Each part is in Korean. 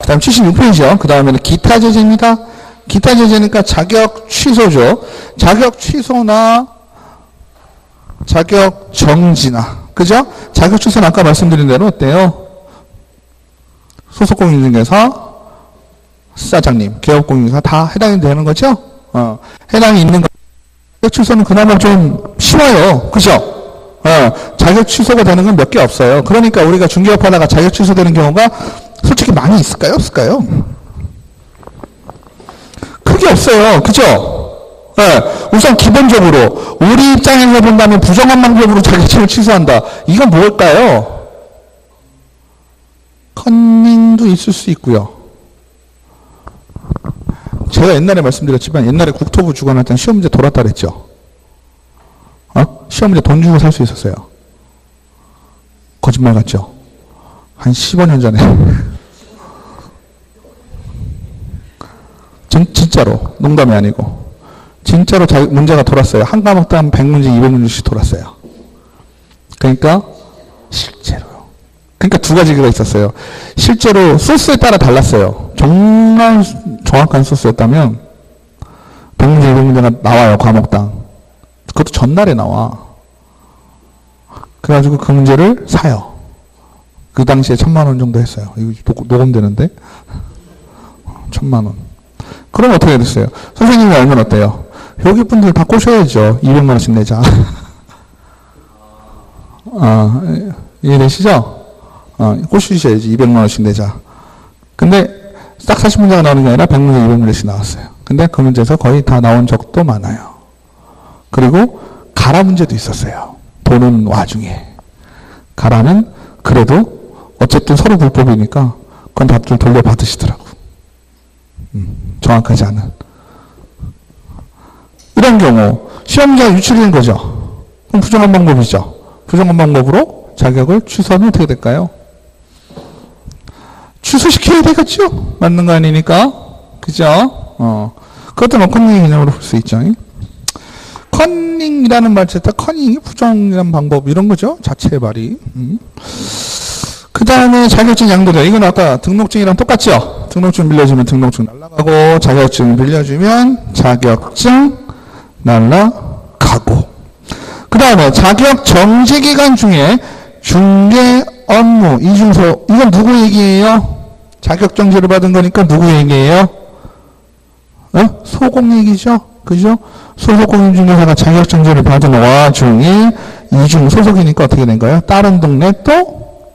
다음 76페이지요. 그 다음에는 기타 제재입니다. 기타 제재니까 자격 취소죠. 자격 취소나 자격 정지나, 그죠? 자격 취소는 아까 말씀드린 대로 어때요? 소속 공인중개사, 사장님, 개업 공인중개사 다 해당이 되는 거죠? 해당이 있는 거. 자격 취소는 그나마 좀 쉬워요. 그죠? 자격 취소가 되는 건 몇 개 없어요. 그러니까 우리가 중개업 하다가 자격 취소되는 경우가 솔직히 많이 있을까요? 없을까요? 크게 없어요. 그죠? 우선 기본적으로 우리 입장에서 본다면 부정한 방법으로 자격증을 취소한다. 이건 뭘까요? 컨닝도 있을 수 있고요. 제가 옛날에 말씀드렸지만 옛날에 국토부 주관할 때는 시험 문제 돌았다 그랬죠. 시험 문제 돈 주고 살 수 있었어요. 거짓말 같죠? 한 15년 전에. 진짜로. 농담이 아니고. 진짜로 문제가 돌았어요. 한 과목당 100문제, 200문제씩 돌았어요. 그러니까, 실제로요. 그러니까 두 가지가 있었어요. 실제로 소스에 따라 달랐어요. 정말 정확한 소스였다면, 100문제, 200문제가 나와요, 과목당. 그것도 전날에 나와. 그래가지고 그 문제를 사요. 그 당시에 1000만원 정도 했어요. 이거 녹음되는데? 1000만원. 그럼 어떻게 됐어요? 선생님이 알면 어때요? 여기 분들 다 꼬셔야죠. 200만원씩 내자. 이해되시죠? 꼬시셔야지. 200만원씩 내자. 근데 딱 40문제가 나오는 게 아니라 100문제, 200문제씩 나왔어요. 근데 그 문제에서 거의 다 나온 적도 많아요. 그리고 가라 문제도 있었어요. 보는 와중에. 가라는 그래도 어쨌든 서로 불법이니까 그건 답들 돌려받으시더라고. 정확하지 않은. 이런 경우 시험자 유출된 거죠. 그럼 부정한 방법이죠. 부정한 방법으로 자격을 취소하면 어떻게 될까요? 취소시켜야 되겠죠? 맞는 거 아니니까. 그죠? 그것도 뭐 컨닝 개념으로 볼 수 있죠. 컨닝이라는 말 자체가 컨닝이 부정이라는 방법 이런 거죠. 자체의 말이. 그 다음에 자격증 양도자. 이건 아까 등록증이랑 똑같죠. 등록증 빌려주면 등록증 날라가고 자격증 빌려주면 자격증 날라가고. 그 다음에 자격 정지 기간 중에 중개 업무 이중소. 이건 누구 얘기예요? 자격 정지를 받은 거니까 누구 얘기예요? 소공 얘기죠. 그죠? 소속공인중개사가 자격정지를 받은 와중에 이중 소속이니까 어떻게 된 거예요? 다른 동네 또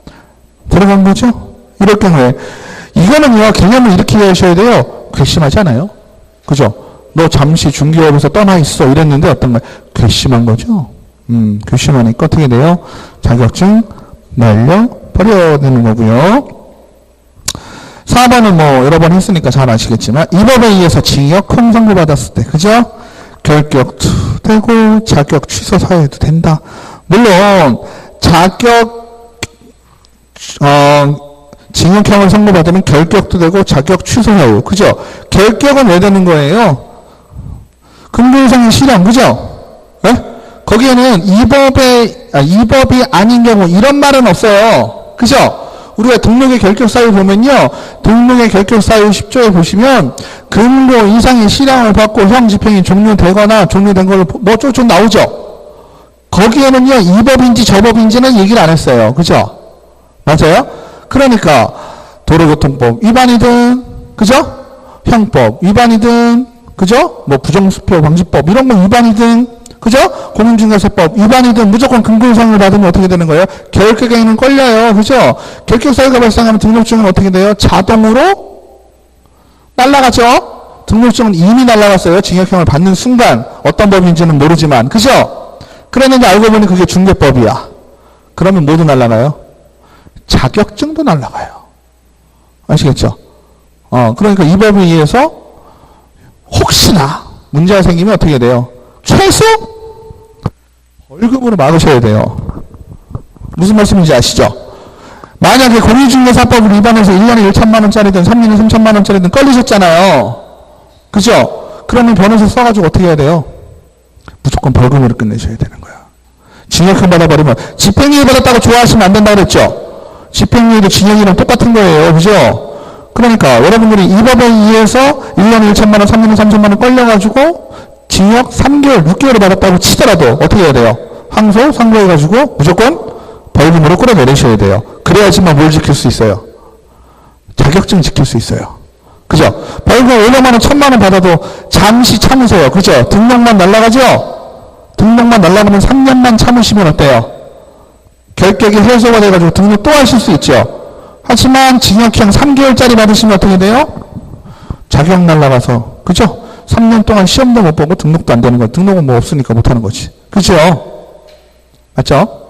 들어간 거죠? 이럴 경우에 이거는요, 개념을 이렇게 이해하셔야 돼요. 괘씸하지 않아요? 그죠? 너 잠시 중개업에서 떠나 있어 이랬는데 어떤 거예요? 괘씸한 거죠? 괘씸하니까 어떻게 돼요? 자격증 날려버려야 되는 거고요. 4번은 뭐 여러 번 했으니까 잘 아시겠지만 이 법에 의해서 징역형 선고받았을 때, 그죠? 결격도 되고 자격 취소 사유도 된다. 물론 자격 징역형을 선고받으면 결격도 되고 자격 취소 사유, 그죠? 결격은 왜 되는 거예요? 근거 이상의 실현, 그죠? 네? 거기에는 이 법이 아닌 경우 이런 말은 없어요. 그죠? 우리가 등록의 결격사유 보면요. 등록의 결격사유 10조에 보시면 근거 이상의 실형을 받고 형 집행이 종료되거나 종료된 걸로 뭐 쭉 나오죠. 거기에는요. 이 법인지 저 법인지는 얘기를 안 했어요. 그죠? 맞아요? 그러니까 도로교통법 위반이든 그죠? 형법 위반이든 그죠? 뭐 부정수표 방지법 이런 거 위반이든 그죠? 공인중개사법 위반이든 무조건 근거 이상을 받으면 어떻게 되는 거예요? 결격에는 걸려요. 그죠? 결격 사유가 발생하면 등록증은 어떻게 돼요? 자동으로 날아가죠? 등록증은 이미 날아갔어요. 징역형을 받는 순간 어떤 법인지는 모르지만 그죠? 그랬는데 알고 보니 그게 중개법이야. 그러면 모두 날아가요? 자격증도 날아가요. 아시겠죠? 그러니까 이 법에 의해서 혹시나 문제가 생기면 어떻게 돼요? 최소 벌금으로 막으셔야 돼요. 무슨 말씀인지 아시죠? 만약에 공인중개사법을 위반해서 1년에 1천만 원짜리든 3년에 3천만 원짜리든 걸리셨잖아요. 그죠? 그러면 변호사 써가지고 어떻게 해야 돼요? 무조건 벌금으로 끝내셔야 되는 거야. 징역형 받아버리면 집행유예 받았다고 좋아하시면 안 된다고 그랬죠? 집행유예도 징역이랑 똑같은 거예요. 그죠? 그러니까 여러분들이 이 법에 의해서 1년에 1천만 원, 3년에 3천만 원 걸려가지고 징역 3개월, 6개월을 받았다고 치더라도 어떻게 해야 돼요? 항소, 상고해가지고 무조건 벌금으로 끌어내리셔야 돼요. 그래야지만 뭘 지킬 수 있어요? 자격증 지킬 수 있어요. 그죠? 벌금 500만 원, 1000만 원 받아도 잠시 참으세요. 그죠? 등록만 날라가죠? 등록만 날라가면 3년만 참으시면 어때요? 결격이 해소가 돼가지고 등록 또 하실 수 있죠. 하지만 징역형 3개월짜리 받으시면 어떻게 돼요? 자격 날라가서, 그죠? 3년 동안 시험도 못 보고 등록도 안 되는 거예요. 등록은 뭐 없으니까 못 하는 거지. 그죠? 맞죠?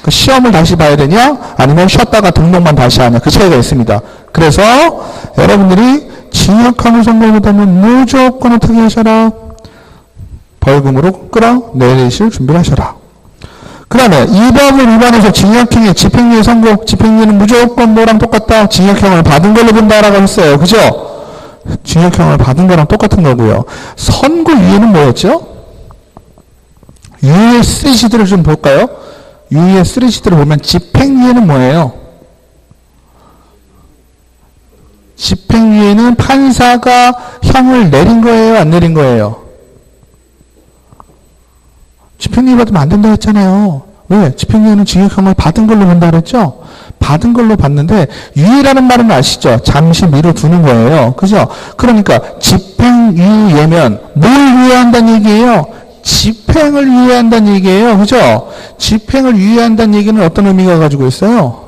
그 시험을 다시 봐야 되냐? 아니면 쉬었다가 등록만 다시 하냐? 그 차이가 있습니다. 그래서 여러분들이 징역형을 선고보다는 무조건 어떻게 하셔라? 벌금으로 끌어내리실 준비를 하셔라. 그 다음에 이 법을 위반해서 징역형의 집행유예 선고, 집행유예는 무조건 뭐랑 똑같다? 징역형을 받은 걸로 본다라고 했어요. 그죠? 징역형을 받은 거랑 똑같은 거고요. 선고유예는 뭐였죠? 유예 3시들을 좀 볼까요? 유예 3시들을 보면 집행유예는 뭐예요? 집행유예는 판사가 형을 내린 거예요? 안 내린 거예요? 집행유예 받으면 안 된다고 했잖아요. 왜? 집행유예는 징역형을 받은 걸로 본다 그랬죠? 받은 걸로 봤는데 유예라는 말은 아시죠? 잠시 미뤄두는 거예요. 그죠? 그러니까 집행유예면 뭘 유예한다는 얘기예요? 집행을 유예한다는 얘기예요. 그죠? 집행을 유예한다는 얘기는 어떤 의미가 가지고 있어요?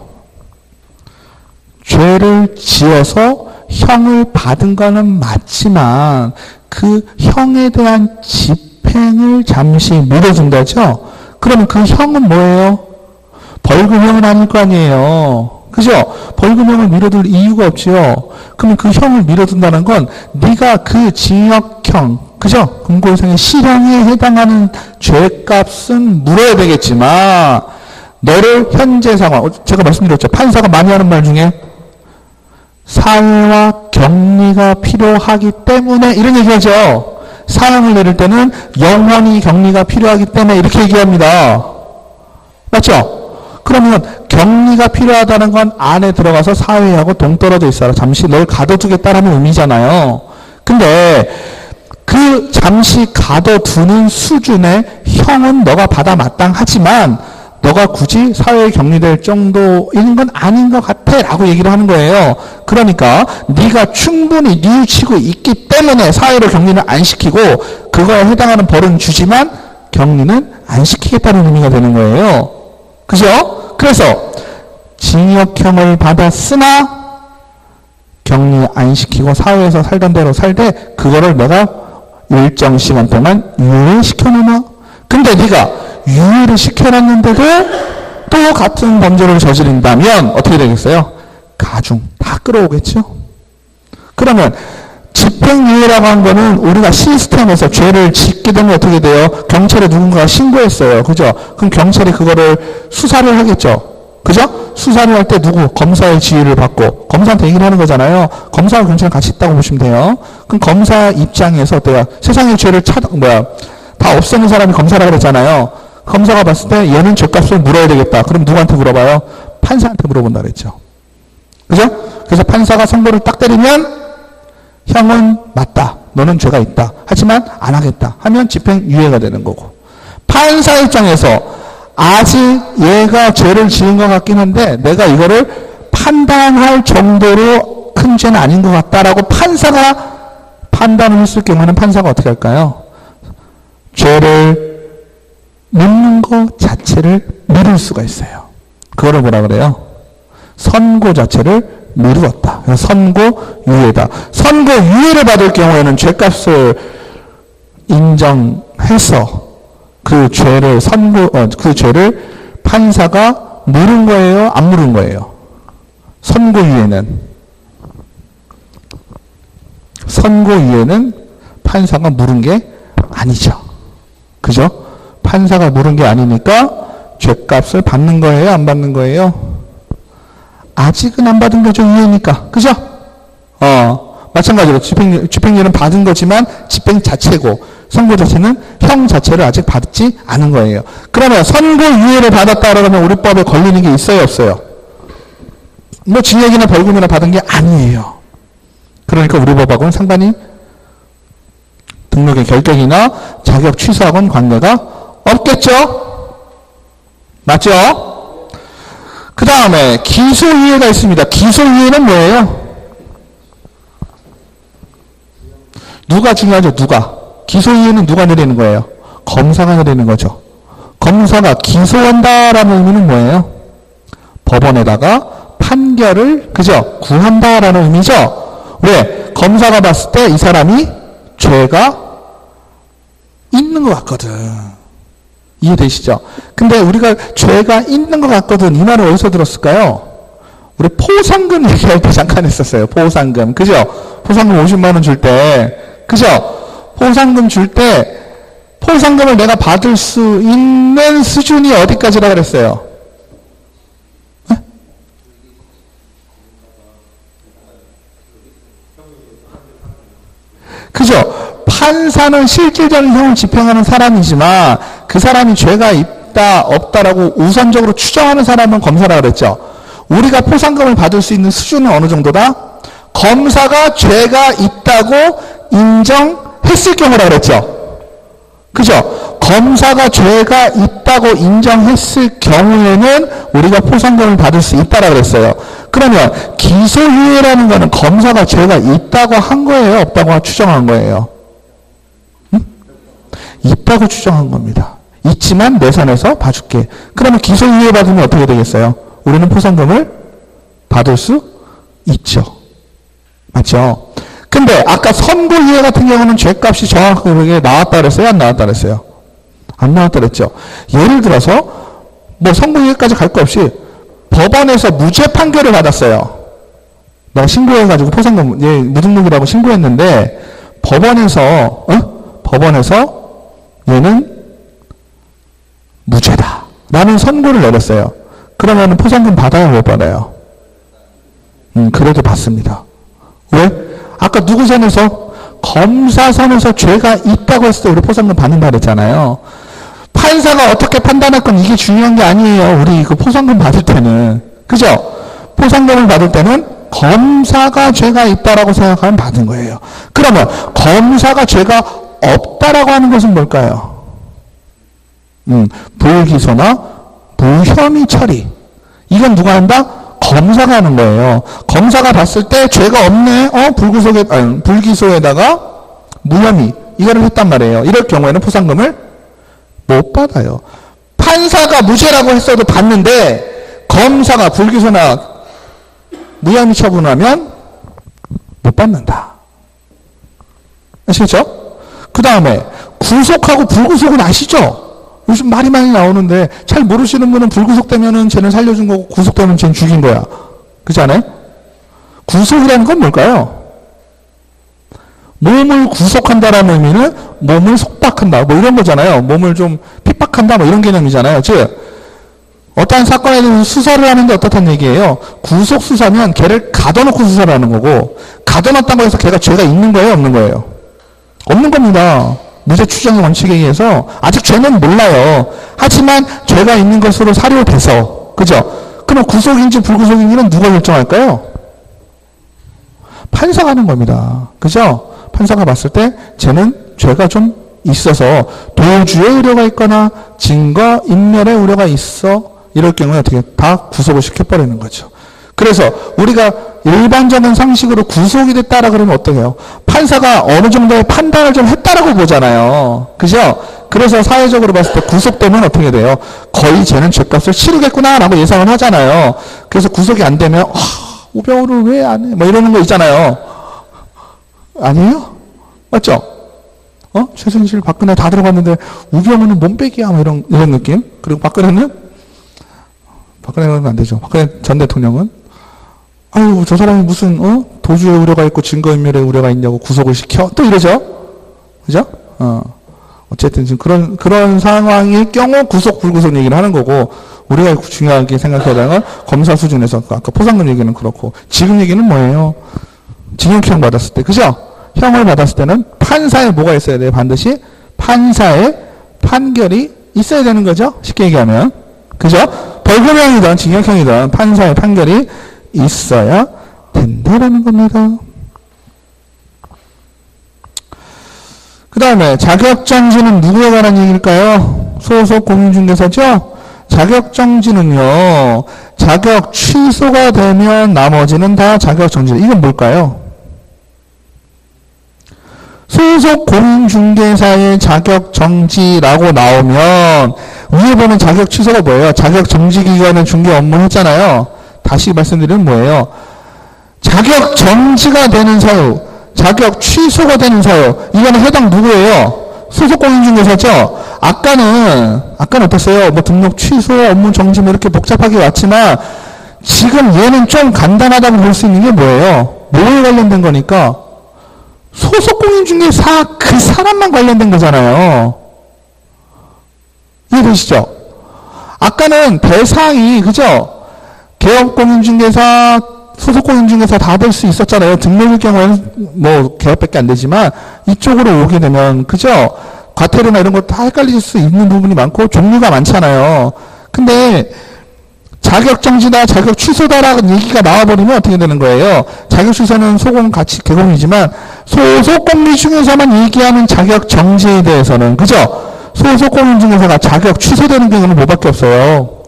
죄를 지어서 형을 받은 거는 맞지만 그 형에 대한 집행을 잠시 미뤄준다죠? 그러면 그 형은 뭐예요? 벌금형은 아닐 거 아니에요. 그죠? 벌금형을 미뤄둘 이유가 없지요. 그러면 그 형을 미뤄둔다는 건 네가 그 징역형, 그죠? 금고이상의 실형에 해당하는 죄값은 물어야 되겠지만 너를 현재 상황, 제가 말씀드렸죠. 판사가 많이 하는 말 중에 사회와 격리가 필요하기 때문에 이런 얘기하죠. 사형을 내릴 때는 영원히 격리가 필요하기 때문에 이렇게 얘기합니다. 맞죠? 그러면 격리가 필요하다는 건 안에 들어가서 사회하고 동떨어져 있어라. 잠시 널 가둬두겠다라는 의미잖아요. 근데 그 잠시 가둬두는 수준의 형은 너가 받아 마땅하지만 너가 굳이 사회에 격리될 정도인 건 아닌 것 같아 라고 얘기를 하는 거예요. 그러니까 네가 충분히 뉘우치고 있기 때문에 사회로 격리를 안 시키고 그거에 해당하는 벌은 주지만 격리는 안 시키겠다는 의미가 되는 거예요. 그죠? 그래서 징역형을 받았으나 격리 안 시키고 사회에서 살던 대로 살되 그거를 내가 일정 시간 동안 유예시켜놓나? 근데 네가 유예를 시켜놨는데도 또 같은 범죄를 저지른다면 어떻게 되겠어요? 가중 다 끌어오겠죠? 그러면 집행유예라고 한 거는 우리가 시스템에서 죄를 짓게 되면 어떻게 돼요? 경찰에 누군가가 신고했어요. 그죠? 그럼 경찰이 그거를 수사를 하겠죠? 그죠? 수사를 할 때 누구? 검사의 지휘를 받고 검사한테 얘기를 하는 거잖아요. 검사와 경찰은 같이 있다고 보시면 돼요. 그럼 검사 입장에서 어때요? 세상의 죄를 다 없애는 사람이 검사라고 그랬잖아요. 검사가 봤을 때 얘는 죄값을 물어야 되겠다. 그럼 누구한테 물어봐요? 판사한테 물어본다 그랬죠. 그죠? 그래서 판사가 선고를 딱 때리면 형은 맞다. 너는 죄가 있다. 하지만 안 하겠다. 하면 집행유예가 되는 거고. 판사 입장에서 아직 얘가 죄를 지은 것 같긴 한데 내가 이거를 판단할 정도로 큰 죄는 아닌 것 같다라고 판사가 판단을 했을 경우에는 판사가 어떻게 할까요? 죄를 묻는 것 자체를 미룰 수가 있어요. 그거를 뭐라 그래요? 선고 자체를 미루었다. 그래서 선고유예다. 선고유예를 받을 경우에는 죄값을 인정해서 그 죄를 그 죄를 판사가 물은 거예요? 안 물은 거예요? 선고유예는 판사가 물은 게 아니죠. 그죠? 판사가 물은 게 아니니까 죄값을 받는 거예요? 안 받는 거예요? 아직은 안 받은 거죠. 유예니까. 그죠? 마찬가지로 집행유예는 받은 거지만 집행 자체고 선고 자체는 형 자체를 아직 받지 않은 거예요. 그러면 선고유예를 받았다 그러면 우리 법에 걸리는 게 있어요? 없어요? 뭐 징역이나 벌금이나 받은 게 아니에요. 그러니까 우리 법하고는 상관이 등록의 결격이나 자격 취소하고는 관계가 없겠죠? 맞죠? 그 다음에 기소유예가 있습니다. 기소유예는 뭐예요? 누가 중요하죠? 누가? 기소유예는 누가 내리는 거예요? 검사가 내리는 거죠. 검사가 기소한다라는 의미는 뭐예요? 법원에다가 판결을 그죠? 구한다라는 의미죠. 왜? 검사가 봤을 때 이 사람이 죄가 있는 것 같거든. 이해되시죠? 근데 우리가 죄가 있는 것 같거든 이 말을 어디서 들었을까요? 우리 포상금 얘기할 때 잠깐 했었어요. 포상금 그죠? 포상금 50만 원 줄 때 그죠? 포상금 줄 때 포상금을 내가 받을 수 있는 수준이 어디까지라 그랬어요? 네? 그죠? 판사는 실질적인 형을 집행하는 사람이지만 그 사람이 죄가 있다 없다라고 우선적으로 추정하는 사람은 검사라 그랬죠. 우리가 포상금을 받을 수 있는 수준은 어느 정도다? 검사가 죄가 있다고 인정했을 경우라 그랬죠. 그죠? 검사가 죄가 있다고 인정했을 경우에는 우리가 포상금을 받을 수 있다라 그랬어요. 그러면 기소유예라는 거는 검사가 죄가 있다고 한 거예요? 없다고 추정한 거예요? 응? 있다고 추정한 겁니다. 있지만 내 선에서 봐줄게. 그러면 기소유예 받으면 어떻게 되겠어요? 우리는 포상금을 받을 수 있죠. 맞죠? 근데 아까 선고유예 같은 경우는 죄값이 정확하게 나왔다 그랬어요? 안 나왔다 그랬어요? 안 나왔다 그랬죠. 예를 들어서 뭐 선고유예까지 갈 거 없이 법원에서 무죄 판결을 받았어요. 내가 신고해가지고 포상금 예, 무등록이라고 신고했는데 법원에서 얘는 무죄다 라는 선고를 내렸어요. 그러면 포상금 받아요 못 받아요? 그래도 받습니다. 왜? 아까 누구 선에서? 검사 선에서 죄가 있다고 했을 때 우리 포상금 받는다 그랬잖아요. 판사가 어떻게 판단할 건 이게 중요한 게 아니에요. 우리 그 포상금 받을 때는. 그죠? 포상금을 받을 때는 검사가 죄가 있다라고 생각하면 받은 거예요. 그러면 검사가 죄가 없다라고 하는 것은 뭘까요? 불기소나 무혐의 처리. 이건 누가 한다? 검사가 하는 거예요. 검사가 봤을 때 죄가 없네. 불기소에다가 무혐의. 이거를 했단 말이에요. 이럴 경우에는 포상금을 못 받아요. 판사가 무죄라고 했어도 받는데 검사가 불기소나 무혐의 처분하면 못 받는다. 아시겠죠? 그 다음에 구속하고 불구속은 아시죠? 요즘 말이 많이 나오는데 잘 모르시는 분은 불구속되면은 쟤는 살려준 거고 구속되면 쟤는 죽인 거야. 그렇지 않아요? 구속이라는 건 뭘까요? 몸을 구속한다라는 의미는 몸을 속박한다 뭐 이런 거잖아요. 몸을 좀 핍박한다 뭐 이런 개념이잖아요. 즉 어떠한 사건에 대해서 수사를 하는데 어떻다는 얘기예요? 구속 수사면 걔를 가둬놓고 수사를 하는 거고 가둬놨다고 해서 걔가 죄가 있는 거예요 없는 거예요? 없는 겁니다. 무죄 추정의 원칙에 의해서 아직 죄는 몰라요. 하지만 죄가 있는 것으로 사료돼서 그죠? 그럼 구속인지 불구속인지는 누가 결정할까요? 판사가 하는 겁니다. 그죠? 판사가 봤을 때 쟤는 죄가 좀 있어서 도주의 우려가 있거나 증거 인멸의 우려가 있어 이럴 경우에 어떻게 다 구속을 시켜버리는 거죠. 그래서 우리가 일반적인 상식으로 구속이 됐다라 그러면 어떻게 해요? 판사가 어느 정도의 판단을 좀 했다라고 보잖아요. 그죠? 그래서 사회적으로 봤을 때 구속되면 어떻게 돼요? 거의 쟤는 죄값을 치르겠구나 라고 예상을 하잖아요. 그래서 구속이 안 되면 우병우를 왜 안 해? 뭐 이러는 거 있잖아요. 아니에요? 맞죠? 최순실, 박근혜 다 들어갔는데 우병우는 몸빼기야 뭐 이런 느낌? 그리고 박근혜는 안 되죠. 박근혜 전 대통령은 아유 저 사람이 무슨 도주의 우려가 있고 증거인멸의 우려가 있냐고 구속을 시켜 또 이러죠. 그죠? 어쨌든 지금 그런 상황일 경우 구속 불구속 얘기를 하는 거고 우리가 중요하게 생각해야 되는 건 검사 수준에서 아까 포상금 얘기는 그렇고 지금 얘기는 뭐예요? 징역형 받았을 때 그죠? 형을 받았을 때는 판사에 뭐가 있어야 돼요? 반드시 판사의 판결이 있어야 되는 거죠. 쉽게 얘기하면 그죠? 벌금형이든 징역형이든 판사의 판결이 있어야 된다라는 겁니다. 그 다음에 자격정지는 누구에 관한 얘기일까요? 소속 공인중개사죠? 자격정지는요, 자격 취소가 되면 나머지는 다 자격정지. 이건 뭘까요? 소속 공인중개사의 자격정지라고 나오면 위에 보면 자격 취소가 뭐예요? 자격정지 기간에 중개 업무 했잖아요. 다시 말씀드리면 뭐예요? 자격 정지가 되는 사유, 자격 취소가 되는 사유, 이거는 해당 누구예요? 소속 공인중개사죠? 아까는 어땠어요? 뭐 등록 취소, 업무 정지 뭐 이렇게 복잡하게 왔지만, 지금 얘는 좀 간단하다고 볼 수 있는 게 뭐예요? 뭐에 관련된 거니까? 소속 공인중개사 그 사람만 관련된 거잖아요. 이해되시죠? 아까는 대상이, 그죠? 개업공인중개사, 소속공인중개사 다 될 수 있었잖아요. 등록일 경우에는 뭐 개업밖에 안 되지만 이쪽으로 오게 되면 그죠? 과태료나 이런 거 다 헷갈릴 수 있는 부분이 많고 종류가 많잖아요. 근데 자격정지다, 자격 취소다라는 얘기가 나와버리면 어떻게 되는 거예요? 자격 취소는 소공 같이 개공이지만 소속공인중개사만 얘기하는 자격정지에 대해서는 그죠? 소속공인중개사가 자격 취소되는 경우는 뭐밖에 없어요?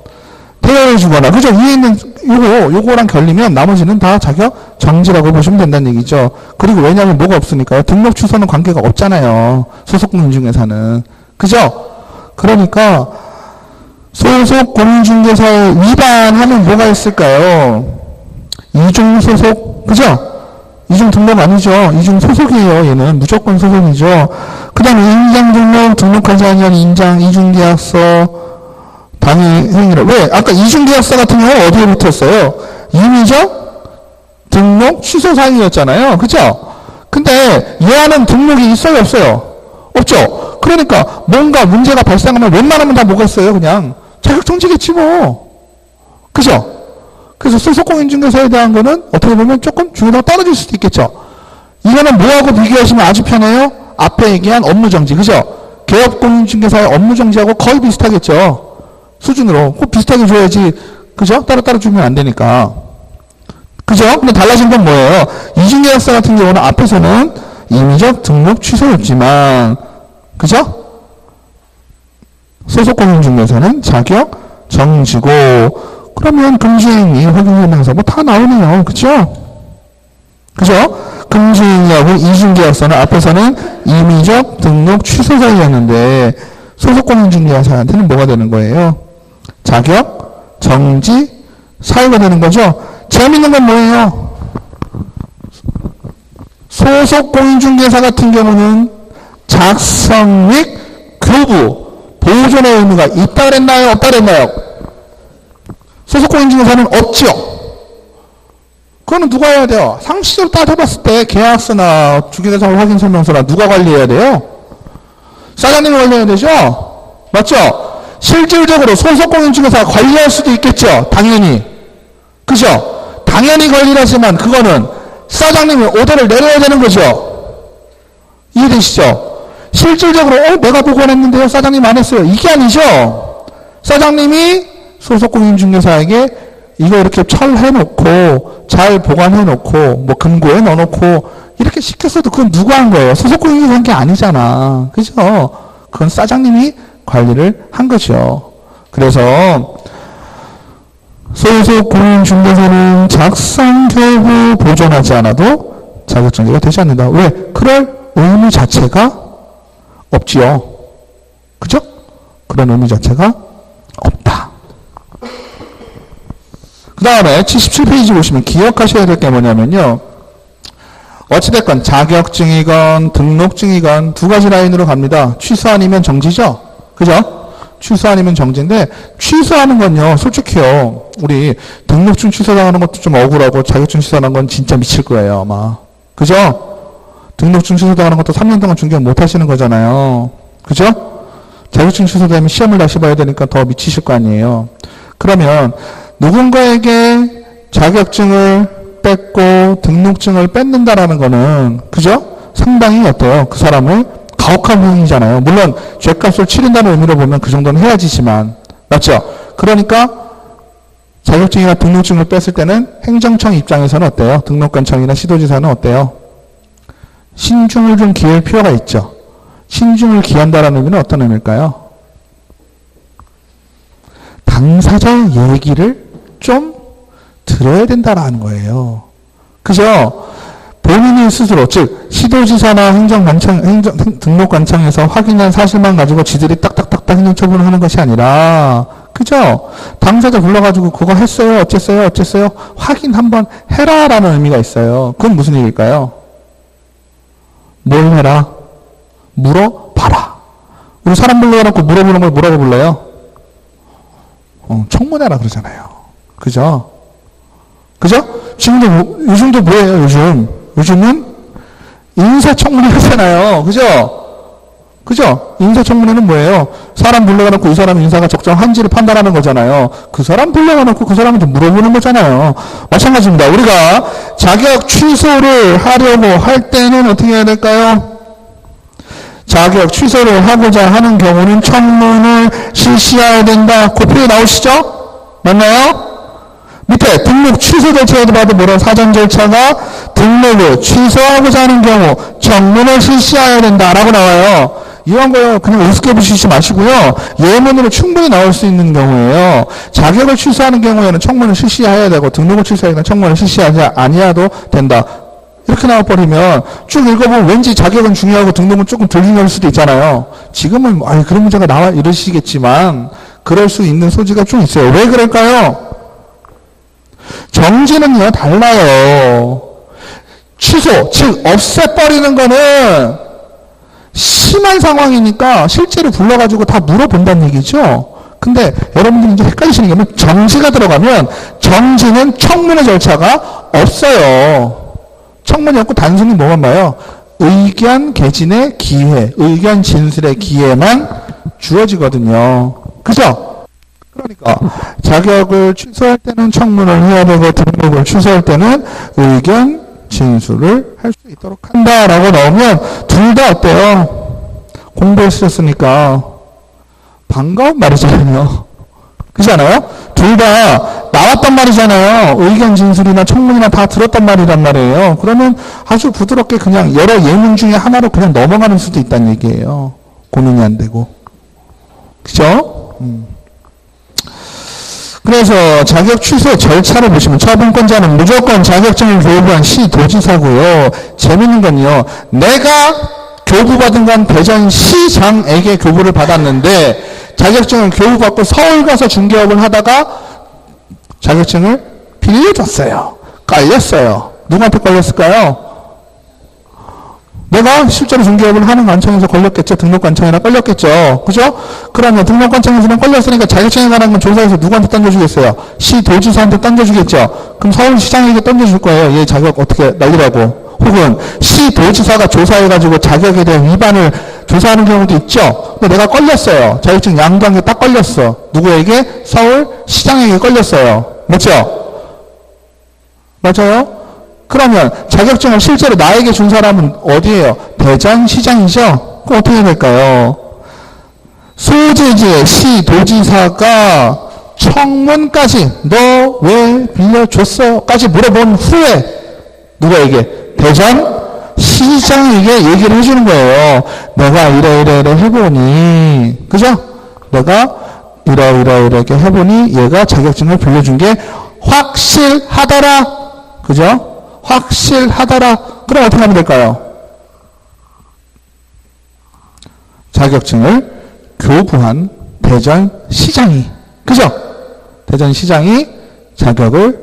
대여해주거나, 그죠? 위에 있는 요거랑 결리면 나머지는 다 자격 정지라고 보시면 된다는 얘기죠. 그리고 왜냐하면 뭐가 없으니까요. 등록 취소는 관계가 없잖아요. 소속 공인중개사는. 그죠? 그러니까 소속 공인중개사에 위반하면 뭐가 있을까요? 이중 소속, 그죠? 이중 등록 아니죠. 이중 소속이에요. 얘는 무조건 소속이죠. 그 다음에 인장 등록, 등록하지 아니한 인장, 이중계약서, 당의 행위를. 왜? 아까 이중계약서 같은 경우는 어디에 붙었어요? 임의적 등록 취소 사항이었잖아요. 그죠? 근데 얘는 등록이 있어요? 없어요? 없죠? 그러니까 뭔가 문제가 발생하면 웬만하면 다 뭐가 있어요? 그냥 자격정지겠지 뭐. 그죠? 그래서 소속공인중개사에 대한 거는 어떻게 보면 조금 중요하다고 떨어질 수도 있겠죠. 이거는 뭐하고 비교하시면 아주 편해요? 앞에 얘기한 업무정지. 그죠? 개업공인중개사의 업무정지하고 거의 비슷하겠죠. 수준으로. 꼭 비슷하게 줘야지. 그죠? 따로따로 주면 안 되니까. 그죠? 근데 달라진 건 뭐예요? 이중계약서 같은 경우는 앞에서는 임의적 등록 취소였지만, 그죠? 소속공인중개사는 자격 정지고, 그러면 금지행위, 확인설명서 뭐 다 나오네요. 그죠? 그죠? 금지행위하고 이중계약서는 앞에서는 임의적 등록 취소 사유였는데, 소속공인중개사한테는 뭐가 되는 거예요? 자격 정지 사유가 되는 거죠. 재밌는 건 뭐예요? 소속공인중개사 같은 경우는 작성 및 교부, 보존의 의무가 있다 그랬나요? 없다 그랬나요? 소속공인중개사는 없죠. 그거는 누가 해야 돼요? 상식적으로 따져봤을 때 계약서나 주기대상 확인설명서나 누가 관리해야 돼요? 사장님이 관리해야 되죠? 맞죠? 실질적으로 소속공인중개사가 관리할 수도 있겠죠? 당연히. 그죠? 당연히 관리하지만 그거는 사장님이 오더를 내려야 되는 거죠? 이해되시죠? 실질적으로 내가 보관했는데요? 사장님 안 했어요. 이게 아니죠? 사장님이 소속공인중개사에게 이거 이렇게 철해놓고 잘 보관해놓고 뭐 금고에 넣어놓고 이렇게 시켰어도 그건 누가 한 거예요? 소속공인중개사 한 게 아니잖아. 그죠? 그건 사장님이 관리를 한 거죠. 그래서 소속공인중개사는 작성, 교부, 보존하지 않아도 자격정지가 되지 않는다. 왜? 그럴 의무 자체가 없지요. 그죠? 그런 의무 자체가 없다. 그 다음에 77페이지 보시면 기억하셔야 될 게 뭐냐면요. 어찌됐건 자격증이건 등록증이건 두 가지 라인으로 갑니다. 취소 아니면 정지죠? 그죠? 취소 아니면 정지인데 취소하는 건요. 솔직히요. 우리 등록증 취소당하는 것도 좀 억울하고 자격증 취소하는 건 진짜 미칠 거예요. 아마. 그죠? 등록증 취소당하는 것도 3년 동안 중개 못 하시는 거잖아요. 그죠? 자격증 취소되면 시험을 다시 봐야 되니까 더 미치실 거 아니에요. 그러면 누군가에게 자격증을 뺏고 등록증을 뺏는다라는 거는 그죠? 상당히 어때요? 그 사람을 가혹한 행위잖아요. 물론 죗값을 치른다는 의미로 보면 그 정도는 해야지만 맞죠? 그러니까 자격증이나 등록증을 뺐을 때는 행정청 입장에서는 어때요? 등록관청이나 시도지사는 어때요? 신중을 좀 기할 필요가 있죠. 신중을 기한다라는 의미는 어떤 의미일까요? 당사자 얘기를 좀 들어야 된다라는 거예요. 그죠? 본인이 스스로, 즉 시도지사나 등록관청에서 확인한 사실만 가지고 지들이 딱딱딱딱 행정처분을 하는 것이 아니라, 그죠? 당사자 불러가지고 그거 했어요, 어쨌어요 확인 한번 해라라는 의미가 있어요. 그건 무슨 얘기일까요? 뭘 해라? 물어봐라. 우리 사람 불러놓고 물어보는 걸 뭐라고 불러요? 청문회라 그러잖아요. 그죠? 그죠? 지금도, 요즘도 뭐예요, 요즘은 인사청문회 하잖아요. 그죠? 인사청문회는 뭐예요? 사람 불러놓고 이 사람 인사가 적정한지를 판단하는 거잖아요. 그 사람 불러놓고 그 사람한테 물어보는 거잖아요. 마찬가지입니다. 우리가 자격 취소를 하려고 할 때는 어떻게 해야 될까요? 자격 취소를 하고자 하는 경우는 청문을 실시해야 된다. 그 표에 나오시죠? 맞나요? 밑에 등록 취소 절차에도 봐도 뭐라 사전 절차가 등록을 취소하고자 하는 경우 청문을 실시해야 된다라고 나와요. 이런 거 그냥 우습게 보시지 마시고요. 예문으로 충분히 나올 수 있는 경우에요. 자격을 취소하는 경우에는 청문을 실시해야 되고 등록을 취소해야 되는 청문을 실시하지 아니어도 된다. 이렇게 나와버리면 쭉 읽어보면 왠지 자격은 중요하고 등록은 조금 덜 중요할 수도 있잖아요. 지금은 그런 문제가 나와 이러시겠지만 그럴 수 있는 소지가 좀 있어요. 왜 그럴까요? 정지는요 달라요. 취소, 즉 없애버리는 거는 심한 상황이니까 실제로 불러가지고 다 물어본다는 얘기죠. 근데 여러분들이 이제 헷갈리시는 게 뭐냐면 정지가 들어가면 정지는 청문회 절차가 없어요. 청문회 없고 단순히 뭐만 봐요? 의견 개진의 기회, 의견 진술의 기회만 주어지거든요. 그죠? 그러니까 자격을 취소할 때는 청문을 해야 되고 등록을 취소할 때는 의견 진술을 할 수 있도록 한다라고 나오면 둘 다 어때요? 공부했었으니까 반가운 말이잖아요. 그렇지 않아요? 둘 다 나왔단 말이잖아요. 의견 진술이나 청문이나 다 들었단 말이란 말이에요. 그러면 아주 부드럽게 그냥 여러 예문 중에 하나로 그냥 넘어가는 수도 있다는 얘기예요. 고민이 안 되고. 그죠? 그래서 자격 취소 절차를 보시면 처분권자는 무조건 자격증을 교부한 시도지사고요. 재밌는 건요. 내가 교부받은 건 대전시장에게 교부를 받았는데 자격증을 교부받고 서울 가서 중개업을 하다가 자격증을 빌려줬어요. 깔렸어요. 누구한테 걸렸을까요? 내가 실제로 중개업을 하는 관청에서 걸렸겠죠. 등록관청이나 걸렸겠죠. 그죠? 그러면 등록관청에서는 걸렸으니까 자격증에 관한 건 조사해서 누구한테 던져주겠어요? 시도지사한테 던져주겠죠. 그럼 서울시장에게 던져줄 거예요. 얘 자격 어떻게 날리라고. 혹은 시도지사가 조사해가지고 자격에 대한 위반을 조사하는 경우도 있죠. 근데 내가 걸렸어요. 자격증 양도한 게 딱 걸렸어. 누구에게? 서울시장에게 걸렸어요. 맞죠? 맞아요? 그러면 자격증을 실제로 나에게 준 사람은 어디예요? 대전시장이죠? 그럼 어떻게 될까요? 소재지의 시도지사가 청문까지 너 왜 빌려줬어? 까지 물어본 후에 누구에게? 대전시장에게 얘기를 해주는 거예요. 내가 이래 해보니 그죠? 내가 이렇게 해보니 얘가 자격증을 빌려준 게 확실하더라. 그죠? 확실하더라. 그럼 어떻게 하면 될까요? 자격증을 교부한 대전시장이, 그죠? 대전시장이 자격을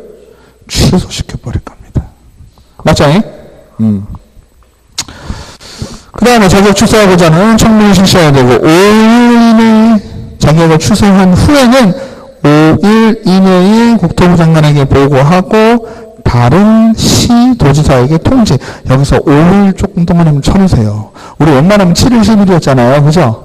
취소시켜버릴 겁니다. 맞죠? 그 다음에 자격 취소하고자 하는 청문을 실시해야 되고 5일 이내에 자격을 취소한 후에는 5일 이내에 국토부 장관에게 보고하고 다른 시도지사에게 통지. 여기서 5일 조금 동안 하면 쳐놓으세요. 우리 웬만하면 7일, 10일이었잖아요. 그죠?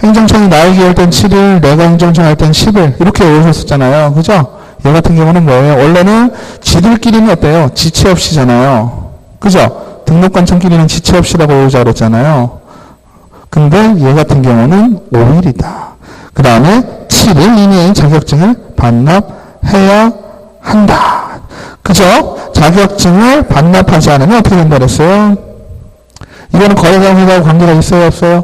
행정청이 나에게 할 땐 7일, 내가 행정청 할 땐 10일. 이렇게 외우셨었잖아요. 그죠? 얘 같은 경우는 뭐예요? 원래는 지들끼리는 어때요? 지체 없이잖아요. 그죠? 등록관청끼리는 지체 없이라고 외우자 그랬잖아요. 근데 얘 같은 경우는 5일이다. 그 다음에 7일 이내에 자격증을 반납해야 한다. 그죠? 자격증을 반납하지 않으면 어떻게 된다 그랬어요? 이거는 거래대행사하고 관계가 있어요, 없어요?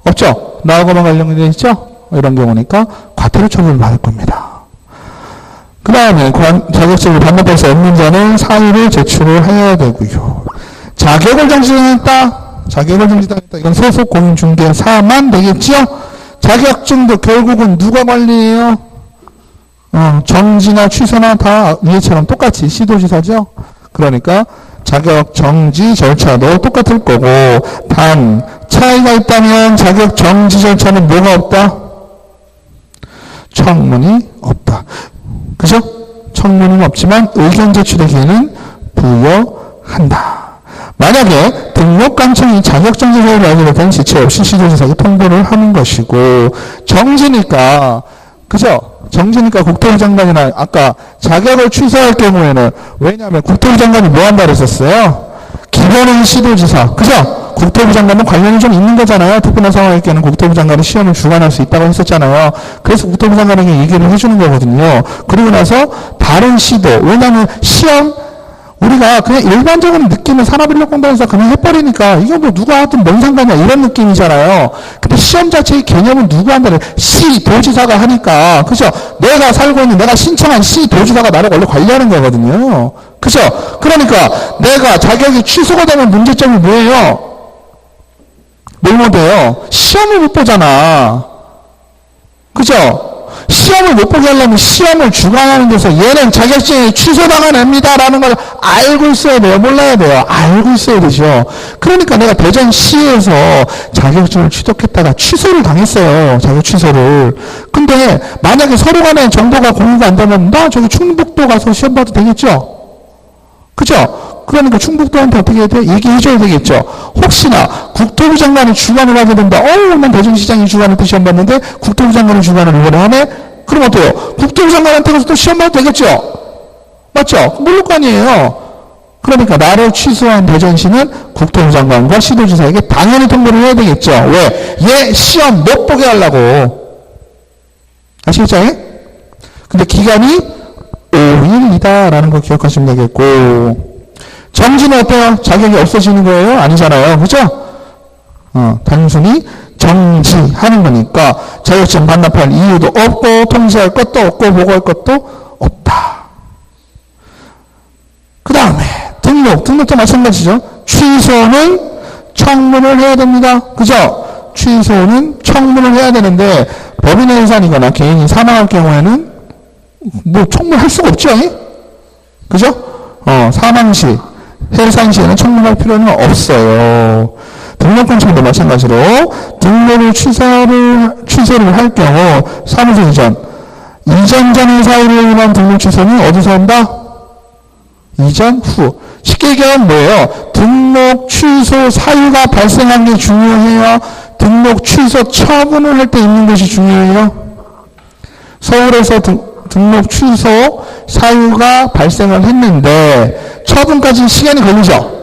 없죠? 나하고만 관련되어 있죠? 이런 경우니까 과태료 처분을 받을 겁니다. 그 다음에 자격증을 반납해서 없는 자는 사유를 제출을 해야 되고요. 자격을 정지당했다. 자격을 정지당했다. 이건 소속 공인중개사만 되겠죠? 자격증도 결국은 누가 관리해요? 정지나 취소나 다 위에처럼 똑같이 시도지사죠? 그러니까 자격 정지 절차도 똑같을 거고, 단 차이가 있다면 자격 정지 절차는 뭐가 없다? 청문이 없다. 그죠? 청문은 없지만 의견 제출의 기회는 부여한다. 만약에 등록관청이 자격정지 사유를 알게 되면 지체 없이 시도지사에게 통보를 하는 것이고, 정지니까, 그죠? 정지니까 국토부 장관이나 아까 자격을 취소할 경우에는, 왜냐하면 국토부 장관이 뭐 한다 그랬었어요? 기본은 시도지사. 그죠? 국토부 장관은 관련이 좀 있는 거잖아요. 특별한 상황일 때는 국토부 장관은 시험을 주관할 수 있다고 했었잖아요. 그래서 국토부 장관에게 얘기를 해주는 거거든요. 그리고 나서 다른 시도, 왜냐하면 시험, 우리가 그냥 일반적으로 느끼는 산업인력공단에서 그냥 해버리니까 이게 뭐 누가 하든 뭔 상관이야 이런 느낌이잖아요. 근데 시험 자체의 개념은 누가 한다는 시도지사가 하니까, 그죠? 내가 살고 있는, 내가 신청한 시도지사가 나를 원래 관리하는 거거든요. 그죠? 그러니까 내가 자격이 취소가 되면 문제점이 뭐예요? 뭘 못해요? 시험을 못 보잖아. 그죠? 시험을 못 보게 하려면 시험을 주관하는 데서 얘는 자격증이 취소당한 애입니다 라는 걸 알고 있어야 돼요? 몰라야 돼요? 알고 있어야 되죠. 그러니까 내가 대전시에서 자격증을 취득했다가 취소를 당했어요. 자격 취소를. 근데 만약에 서로 간에 정보가 공유가 안 되면 나 저기 충북도 가서 시험 봐도 되겠죠? 그죠? 그러니까 충북도한테 어떻게 해야 돼? 얘기해줘야 되겠죠. 혹시나 국토부 장관이 주관을 하게 된다. 난 대전시장이 주관한테 시험 봤는데 국토부 장관이 주관을 이번에 하네? 그럼 어때요? 국토부 장관한테 가서 또 시험 봐도 되겠죠? 맞죠? 모를 거 아니에요. 그러니까 나를 취소한 대전시는 국토부 장관과 시도지사에게 당연히 통보를 해야 되겠죠. 왜? 얘 시험 못 보게 하려고. 아시겠죠? 근데 기간이 5일이다 라는 거 기억하시면 되겠고, 정지는 어때요? 자격이 없어지는 거예요? 아니잖아요. 그죠? 단순히 정지하는 거니까 자격증 반납할 이유도 없고 통지할 것도 없고 보고할 것도 없다. 그 다음에 등록도 마찬가지죠. 취소는 청문을 해야 됩니다. 그죠? 취소는 청문을 해야 되는데 법인의 해산이거나 개인이 사망할 경우에는 뭐 청문할 수가 없죠. 그죠? 사망 시, 해산 시에는 청문할 필요는 없어요. 등록관청도 마찬가지로 등록을 취소를 할 경우 사무소 이전 전의 사유로 인한 등록 취소는 어디서 한다? 이전 후. 쉽게 얘기하면 뭐예요? 등록 취소 사유가 발생한 게 중요해요? 등록 취소 처분을 할 때 있는 것이 중요해요? 서울에서 등록 취소 사유가 발생을 했는데 처분까지 시간이 걸리죠?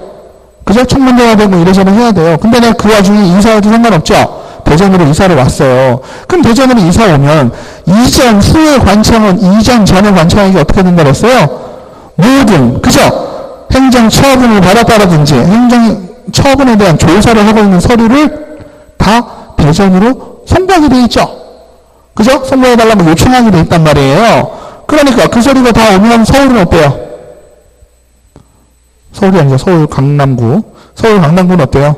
그죠? 청문회가 되고 이래저래 해야 돼요. 근데 내가 그 와중에 이사해도 상관없죠? 대전으로 이사를 왔어요. 그럼 대전으로 이사 오면 이전 후의 관청은 이전 전의 관청에게 어떻게 된다고 했어요? 모든, 그죠? 행정 처분을 받았다라든지 행정 처분에 대한 조사를 하고 있는 서류를 다 대전으로 송부하게 돼 있죠? 그죠? 송부해달라고 요청하게 돼 있단 말이에요. 그러니까 그 서류가 다 오면 서울은 어때요? 서울이 아니죠. 서울 강남구. 서울 강남구는 어때요?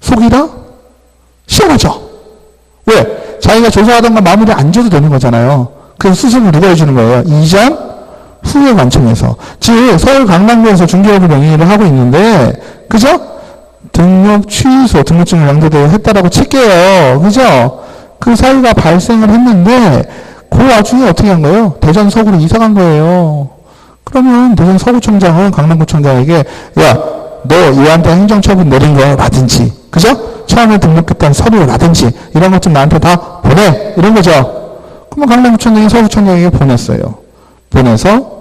속이다? 시원하죠? 왜? 자기가 조사하던 건 마무리 안 줘도 되는 거잖아요. 그래서 수습을 누가 해주는 거예요? 이전 후의 관청에서. 즉 서울 강남구에서 중개업을 명의를 하고 있는데, 그죠? 등록 취소, 등록증을 양도되어 했다라고 칠게요. 그죠? 그 사유가 발생을 했는데 그 와중에 어떻게 한 거예요? 대전 서구로 이사 간 거예요. 그러면 대전 서구청장은 강남구청장에게 야, 너 얘한테 행정처분 내린 거 라든지, 그죠? 처음에 등록했던 서류라든지 이런 것 좀 나한테 다 보내, 이런 거죠. 그러면 강남구청장이 서구청장에게 보냈어요. 보내서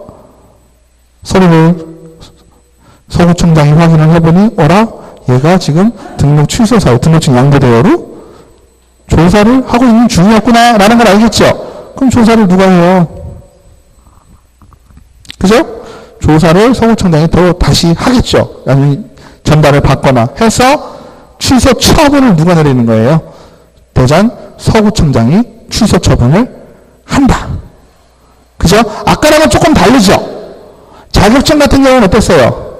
서류를 서구청장이 확인을 해보니 어라? 얘가 지금 등록 취소 사유, 등록증 양도대여로 조사를 하고 있는 중이었구나 라는 걸 알겠죠? 그럼 조사를 누가 해요? 그죠? 조사를 서구청장이 더 다시 하겠죠. 아니, 전달을 받거나 해서 취소 처분을 누가 내리는 거예요? 대전 서구청장이 취소 처분을 한다. 그죠? 아까랑은 조금 다르죠? 자격증 같은 경우는 어땠어요?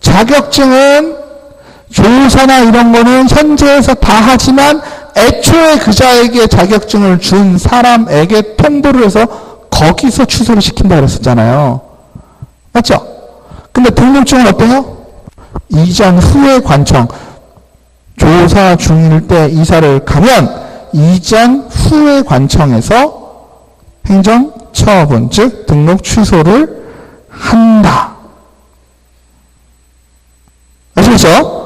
자격증은 조사나 이런 거는 현재에서 다 하지만 애초에 그자에게 자격증을 준 사람에게 통보를 해서 거기서 취소를 시킨다 그랬었잖아요. 맞죠? 근데 등록증은 어때요? 이전 후에 관청, 조사 중일 때 이사를 가면 이전 후에 관청에서 행정처분, 즉 등록 취소를 한다. 아시겠죠?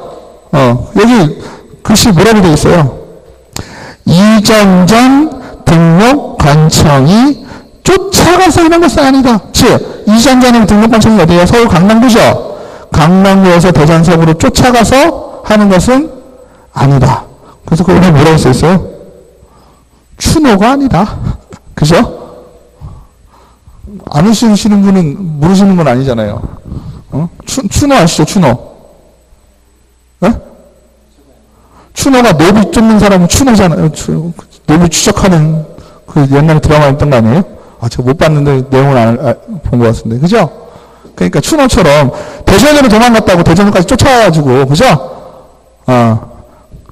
여기 글씨 뭐라고 되어 있어요? 이전 전 등록 관청이 쫓아가서 하는 것은 아니다. 즉 이전 전에 등록 관청이 어디예요? 서울 강남구죠. 강남구에서 대전 서구로 쫓아가서 하는 것은 아니다. 그래서 거기에 뭐라고 써 있어요? 추노가 아니다. 그죠? 안 아시는 분은 모르시는 건 아니잖아요. 추노 아시죠? 추노. 네? 추노가 노비 쫓는 사람은 추노잖아요. 노비 추적하는 그 옛날에 드라마 했던 거 아니에요? 제가 못 봤는데 내용을 본 것 같은데. 그죠? 그러니까 추노처럼 대전으로 도망갔다고 대전까지 쫓아와가지고, 그죠?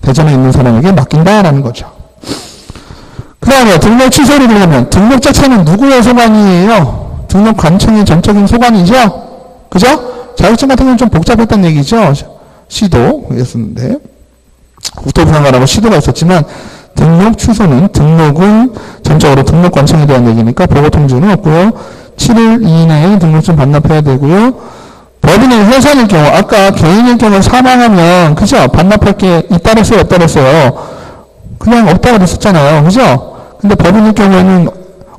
대전에 있는 사람에게 맡긴다라는 거죠. 그 다음에 등록 취소를 하려면 등록 자체는 누구의 소관이에요? 등록 관청의 전적인 소관이죠? 그죠? 자격증 같은 경우는 좀 복잡했던 얘기죠. 시도였었는데 국토부상관하고 시도가 있었지만 등록 취소는 등록은 전적으로 등록 관청에 대한 얘기니까 보고 통지는 없고요. 7일 이내에 등록증 반납해야 되고요. 법인의 회사일 경우, 아까 개인일 경우 사망하면, 그죠? 반납할 게 있다 그랬어요? 없다 그랬어요? 그냥 없다고 그랬었잖아요. 그죠? 근데 법인일 경우에는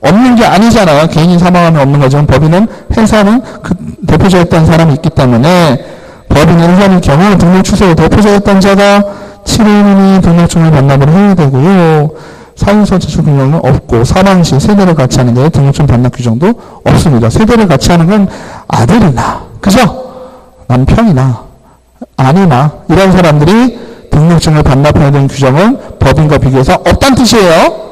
없는 게 아니잖아요. 개인이 사망하면 없는 거죠. 법인은, 회사는 그 대표자였던 사람이 있기 때문에, 법인의 회사일 경우 등록 취소에 대표자였던 자가 7일 이내 등록증을 반납을 해야 되고요. 사유서 제출 규정은 없고, 사망 시 세대를 같이 하는 데 등록증 반납 규정도 없습니다. 세대를 같이 하는 건 아들이나, 그죠? 남편이나, 아내나, 이런 사람들이 등록증을 반납해야 되는 규정은 법인과 비교해서 없다는 뜻이에요.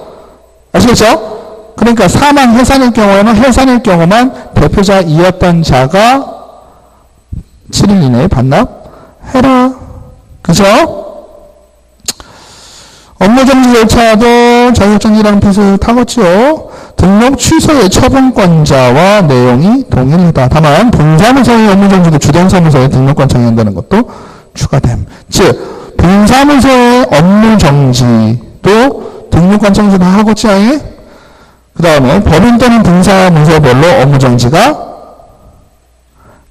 아시겠죠? 그러니까 사망 해산일 경우에는 해산일 경우만 대표자이었던 자가 7일 이내에 반납해라. 그죠? 업무정지 절차도 자격정지랑 비슷하겠죠. 등록 취소의 처분권자와 내용이 동일하다. 다만 분사무소의 업무정지도 주된 사무소에 등록관청이 한다는 것도 추가됨. 즉 분사무소의 업무정지도 등록관청에서 다 하겠지 아예? 그 다음에 법인 또는 분사무소별로 업무정지가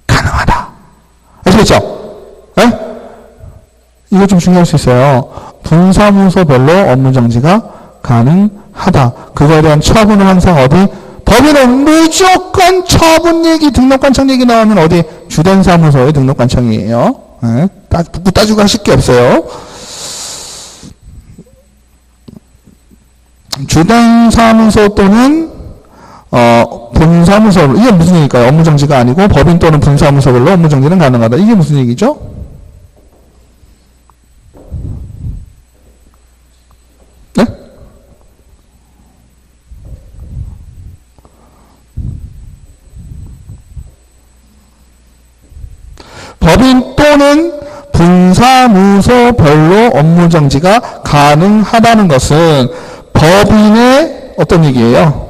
가능하다. 아시겠죠? 네? 이거 좀 중요할 수 있어요. 분사무소별로 업무정지가 가능하다. 그거에 대한 처분은 항상 어디? 법인은 무조건 처분 얘기, 등록관청 얘기 나오면 어디? 주된 사무소의 등록관청이에요. 네? 붙고 따지고 하실 게 없어요. 주된 사무소 또는 분사무소, 이게 무슨 얘기일까요? 업무정지가 아니고 법인 또는 분사무소별로 업무정지는 가능하다. 이게 무슨 얘기죠? 네? 법인 또는 분사무소별로 업무정지가 가능하다는 것은 법인의 어떤 얘기예요?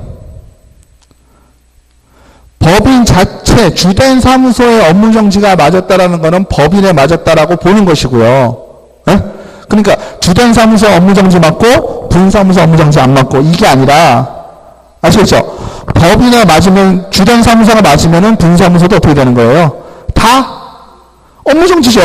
법인 자체, 주된 사무소의 업무정지가 맞았다라는 것은 법인에 맞았다라고 보는 것이고요. 네? 그러니까 주된 사무소 업무정지 맞고 분사무소 업무정지 안 맞고 이게 아니라, 아시겠죠? 법인에 맞으면, 주된 사무소가 맞으면은 분사무소도 어떻게 되는 거예요? 다 업무정지죠.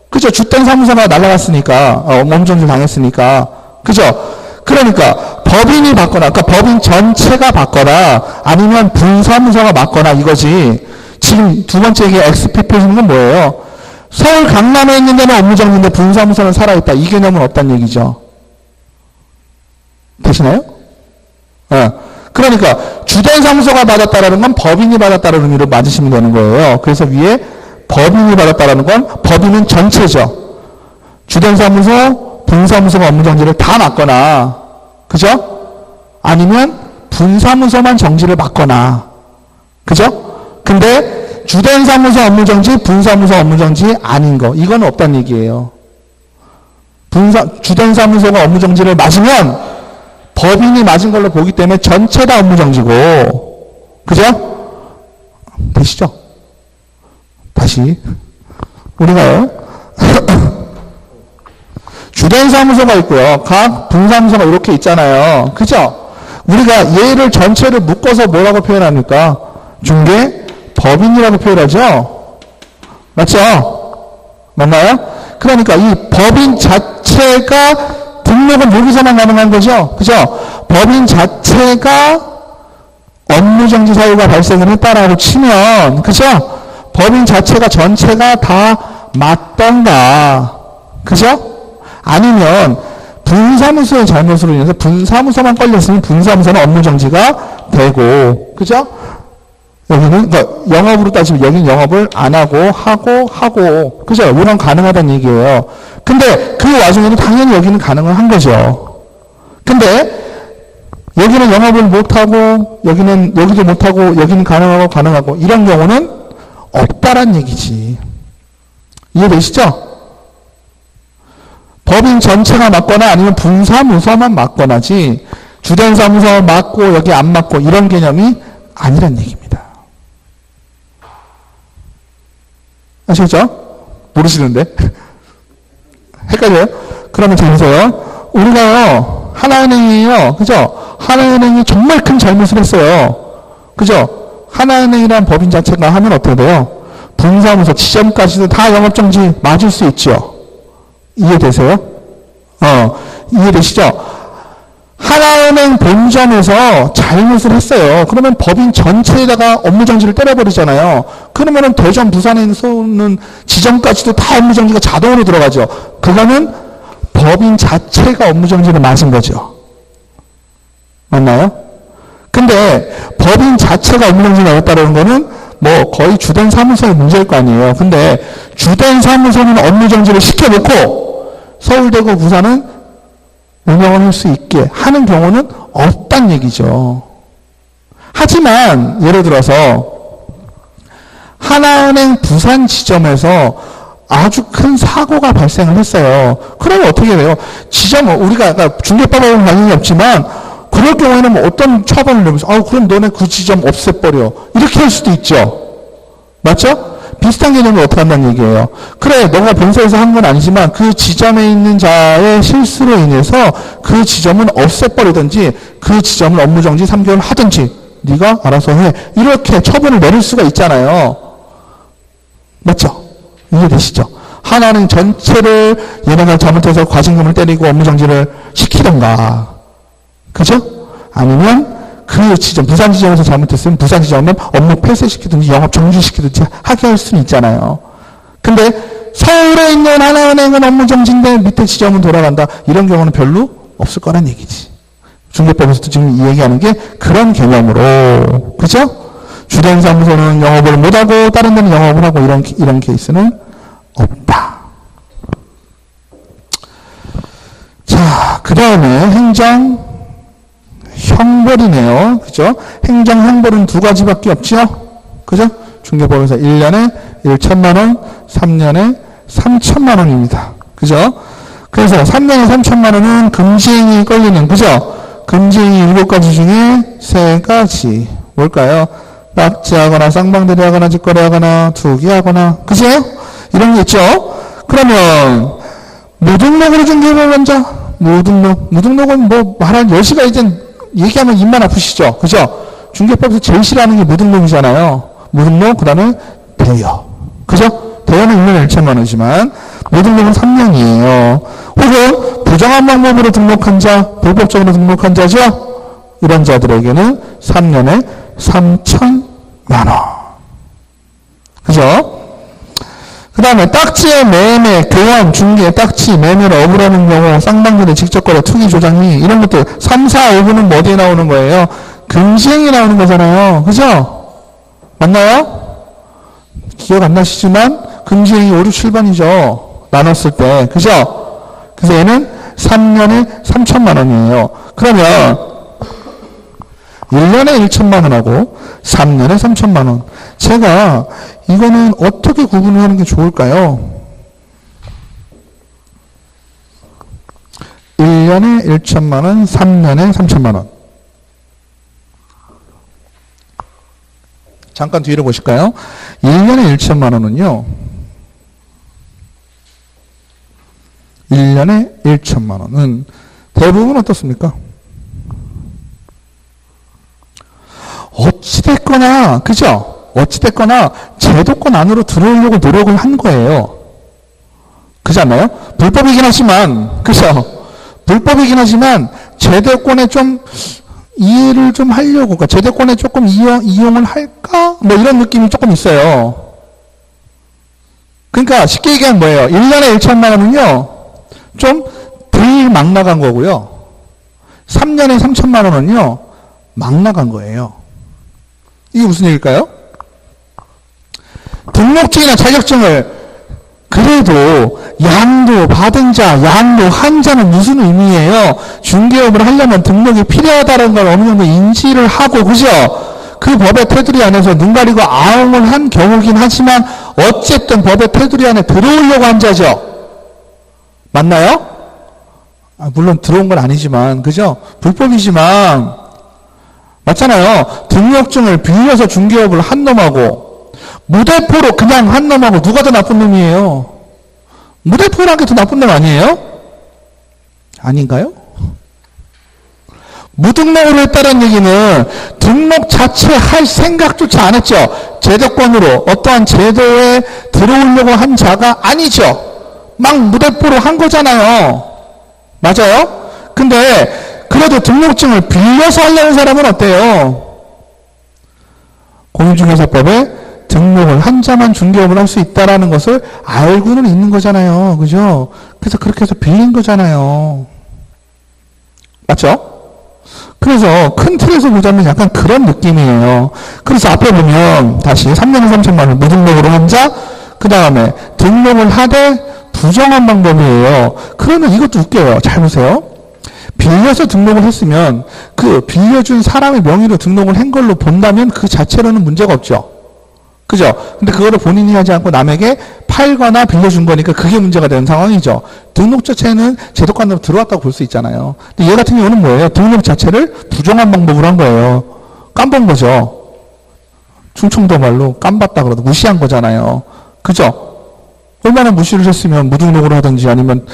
그죠? 주된 사무소가 날아갔으니까, 업무정지 당했으니까. 그죠? 그러니까 법인이 받거나, 그러니까 법인 전체가 받거나 아니면 분사무소가 맞거나 이거지. 지금 두 번째 얘기 XPP에서는 건 뭐예요? 서울 강남에 있는 데는 업무정지인데 분사무소는 살아있다. 이 개념은 없다는 얘기죠. 되시나요? 그러니까 주된 사무소가 받았다라는 건 법인이 받았다는 의미로 맞으시면 되는 거예요. 그래서 위에 법인이 받았다라는 건 법인은 전체죠. 주된 사무소, 분사무소가 업무정지를 다 맡거나, 그죠? 아니면 분사무소만 정지를 맡거나, 그죠? 근데 주된 사무소 업무정지, 분사무소 업무정지 아닌 거, 이건 없다는 얘기예요. 주된 사무소가 업무정지를 맞으면 법인이 맞은 걸로 보기 때문에 전체 다 업무정지고, 그죠? 되시죠? 다시 우리가요 주된 사무소가 있고요, 각 분사무소가 이렇게 있잖아요, 그죠? 우리가 얘를 전체를 묶어서 뭐라고 표현합니까? 중개 법인이라고 표현하죠. 맞죠? 맞나요? 그러니까 이 법인 자체가 등록은 여기서만 가능한 거죠, 그죠? 법인 자체가 업무정지 사유가 발생을 했다라고 치면, 그죠? 법인 자체가 전체가 다 맞던가, 그죠? 아니면 분사무소의 잘못으로 인해서 분사무소만 걸렸으면 분사무소는 업무정지가 되고, 그죠? 여기는, 그러니까 영업으로 따지면 여기는 영업을 안 하고, 그죠? 이건 가능하다는 얘기예요. 근데 그 와중에도 당연히 여기는 가능한 거죠. 근데 여기는 영업을 못하고, 여기도 못하고, 여기는 가능하고, 이런 경우는 없다란 얘기지. 이해되시죠? 법인 전체가 맞거나 아니면 분사무소만 맞거나지, 주된 사무소 맞고 여기 안 맞고 이런 개념이 아니란 얘기입니다. 아시겠죠? 모르시는데? 헷갈려요? 그러면 잘 보세요. 우리가요, 하나은행이에요. 그죠? 하나은행이 정말 큰 잘못을 했어요. 그죠? 하나은행이라는 법인 자체가 하면 어떻게 돼요? 분사무소 지점까지도 다 영업정지 맞을 수 있죠. 이해되세요? 이해되시죠? 하나은행 본점에서 잘못을 했어요. 그러면 법인 전체에다가 업무정지를 때려버리잖아요. 그러면은 대전, 부산에서는 지점까지도 다 업무정지가 자동으로 들어가죠. 그거는 법인 자체가 업무정지를 맞은 거죠. 맞나요? 근데 법인 자체가 업무정지를 맞았다는 거는 뭐 거의 주된 사무소의 문제일 거 아니에요. 근데 주된 사무소는 업무정지를 시켜놓고 서울대고 부산은 운영을 할 수 있게 하는 경우는 없단 얘기죠. 하지만 예를 들어서 하나은행 부산 지점에서 아주 큰 사고가 발생을 했어요. 그러면 어떻게 돼요? 지점, 우리가 중개법하고는 관련이 없지만 그럴 경우에는 뭐 어떤 처벌을 내면서 그럼 너네 그 지점 없애버려, 이렇게 할 수도 있죠. 맞죠? 비슷한 개념을 어떻게 한다는 얘기예요. 그래, 너가 본사에서 한 건 아니지만 그 지점에 있는 자의 실수로 인해서 그 지점은 없애버리든지 그 지점을 업무정지 3개월 하든지 네가 알아서 해, 이렇게 처분을 내릴 수가 있잖아요. 맞죠? 이해되시죠? 하나는 전체를 얘네가 잘못해서 과징금을 때리고 업무정지를 시키던가, 그죠? 아니면 그 지점, 부산 지점에서 잘못했으면 부산 지점은 업무 폐쇄시키든지 영업 정지시키든지 하게 할 수는 있잖아요. 근데 서울에 있는 하나은행은 업무정지인데 밑에 지점은 돌아간다, 이런 경우는 별로 없을 거란 얘기지. 중개법에서도 지금 이 얘기하는 게 그런 개념으로, 그죠? 주된 사무소는 영업을 못하고 다른 데는 영업을 하고 이런 케이스는 없다. 자, 그 다음에 행정 형벌이네요. 그죠? 행정 형벌은 두 가지밖에 없죠? 그죠? 중개법에서 1년에 1천만 원, 3년에 3천만 원입니다. 그죠? 그래서 3년에 3천만 원은 금지행위 걸리는, 그죠? 금지행위 7가지 중에 3가지. 뭘까요? 납치하거나 쌍방대리하거나 직거래하거나 투기하거나, 그죠? 이런 게 있죠? 그러면 무등록으로 중개법원자, 무등록은 뭐 말한 10시가 이제 얘기하면 입만 아프시죠? 그죠? 중개법에서 제일 싫어하는 게 무등록이잖아요. 무등록, 그 다음에 대여. 그죠? 대여는 1년에 1천만 원이지만, 무등록은 3년이에요. 혹은 부정한 방법으로 등록한 자, 불법적으로 등록한 자죠? 이런 자들에게는 3년에 3천만 원. 그죠? 그 다음에 딱지의 매매, 교환, 중개, 딱지, 매매를 억울하는 경우, 쌍방거래, 직접거래, 투기, 조장이, 이런 것들 3, 4, 5분은 뭐 어디에 나오는 거예요? 금지행위 나오는 거잖아요. 그죠? 맞나요? 기억 안 나시지만 금지행위 5, 6, 7번이죠. 나눴을 때. 그죠? 그래서 얘는 3년에 3천만 원이에요. 그러면 1년에 1천만 원하고 3년에 3천만 원. 제가 이거는 어떻게 구분을 하는 게 좋을까요? 1년에 1천만 원, 3년에 3천만 원. 잠깐 뒤로 보실까요? 1년에 1천만 원은요. 1년에 1천만 원은 대부분 어떻습니까? 어찌됐거나, 그죠? 어찌됐거나 제도권 안으로 들어오려고 노력을 한 거예요. 그렇지 않나요? 불법이긴 하지만, 그죠? 불법이긴 하지만 제도권에 좀 이해를 좀 하려고, 그러니까 제도권에 조금 이용을 할까? 뭐 이런 느낌이 조금 있어요. 그러니까 쉽게 얘기하면 뭐예요? 1년에 1천만 원은요, 좀 덜 막 나간 거고요. 3년에 3천만 원은요, 막 나간 거예요. 이게 무슨 얘기일까요? 등록증이나 자격증을 그래도 양도 받은 자, 양도 한 자는 무슨 의미예요? 중개업을 하려면 등록이 필요하다는 걸 어느 정도 인지를 하고, 그죠? 그 법의 테두리 안에서 눈 가리고 아웅을 한 경우긴 하지만 어쨌든 법의 테두리 안에 들어오려고 한 자죠. 맞나요? 물론 들어온 건 아니지만, 그죠? 불법이지만 맞잖아요. 등록증을 빌려서 중개업을 한 놈하고 무대포로 그냥 한 놈하고 누가 더 나쁜 놈이에요? 무대포라는 게 더 나쁜 놈 아니에요? 아닌가요? 무등록으로 했다는 얘기는 등록 자체 할 생각조차 안 했죠. 제도권으로 어떠한 제도에 들어오려고 한 자가 아니죠. 막 무대포로 한 거잖아요. 맞아요? 근데 그래도 등록증을 빌려서 하려는 사람은 어때요? 공인중개사법에 등록을 한 자만 중개업을 할 수 있다라는 것을 알고는 있는 거잖아요. 그죠? 그래서 그렇게 해서 빌린 거잖아요. 맞죠? 그래서 큰 틀에서 보자면 약간 그런 느낌이에요. 그래서 앞에 보면 다시 3년에 3천만 원 무등록으로 한 자, 그 다음에 등록을 하되 부정한 방법이에요. 그러면 이것도 웃겨요. 잘 보세요. 빌려서 등록을 했으면 그 빌려준 사람의 명의로 등록을 한 걸로 본다면 그 자체로는 문제가 없죠. 그죠? 근데 그거를 본인이 하지 않고 남에게 팔거나 빌려준 거니까 그게 문제가 되는 상황이죠. 등록 자체는 제도권으로 들어왔다고 볼 수 있잖아요. 근데 얘 같은 경우는 뭐예요? 등록 자체를 부정한 방법으로 한 거예요. 깜본 거죠. 충청도 말로 깜봤다 그러도 무시한 거잖아요. 그죠? 얼마나 무시를 했으면 무등록으로 하든지 아니면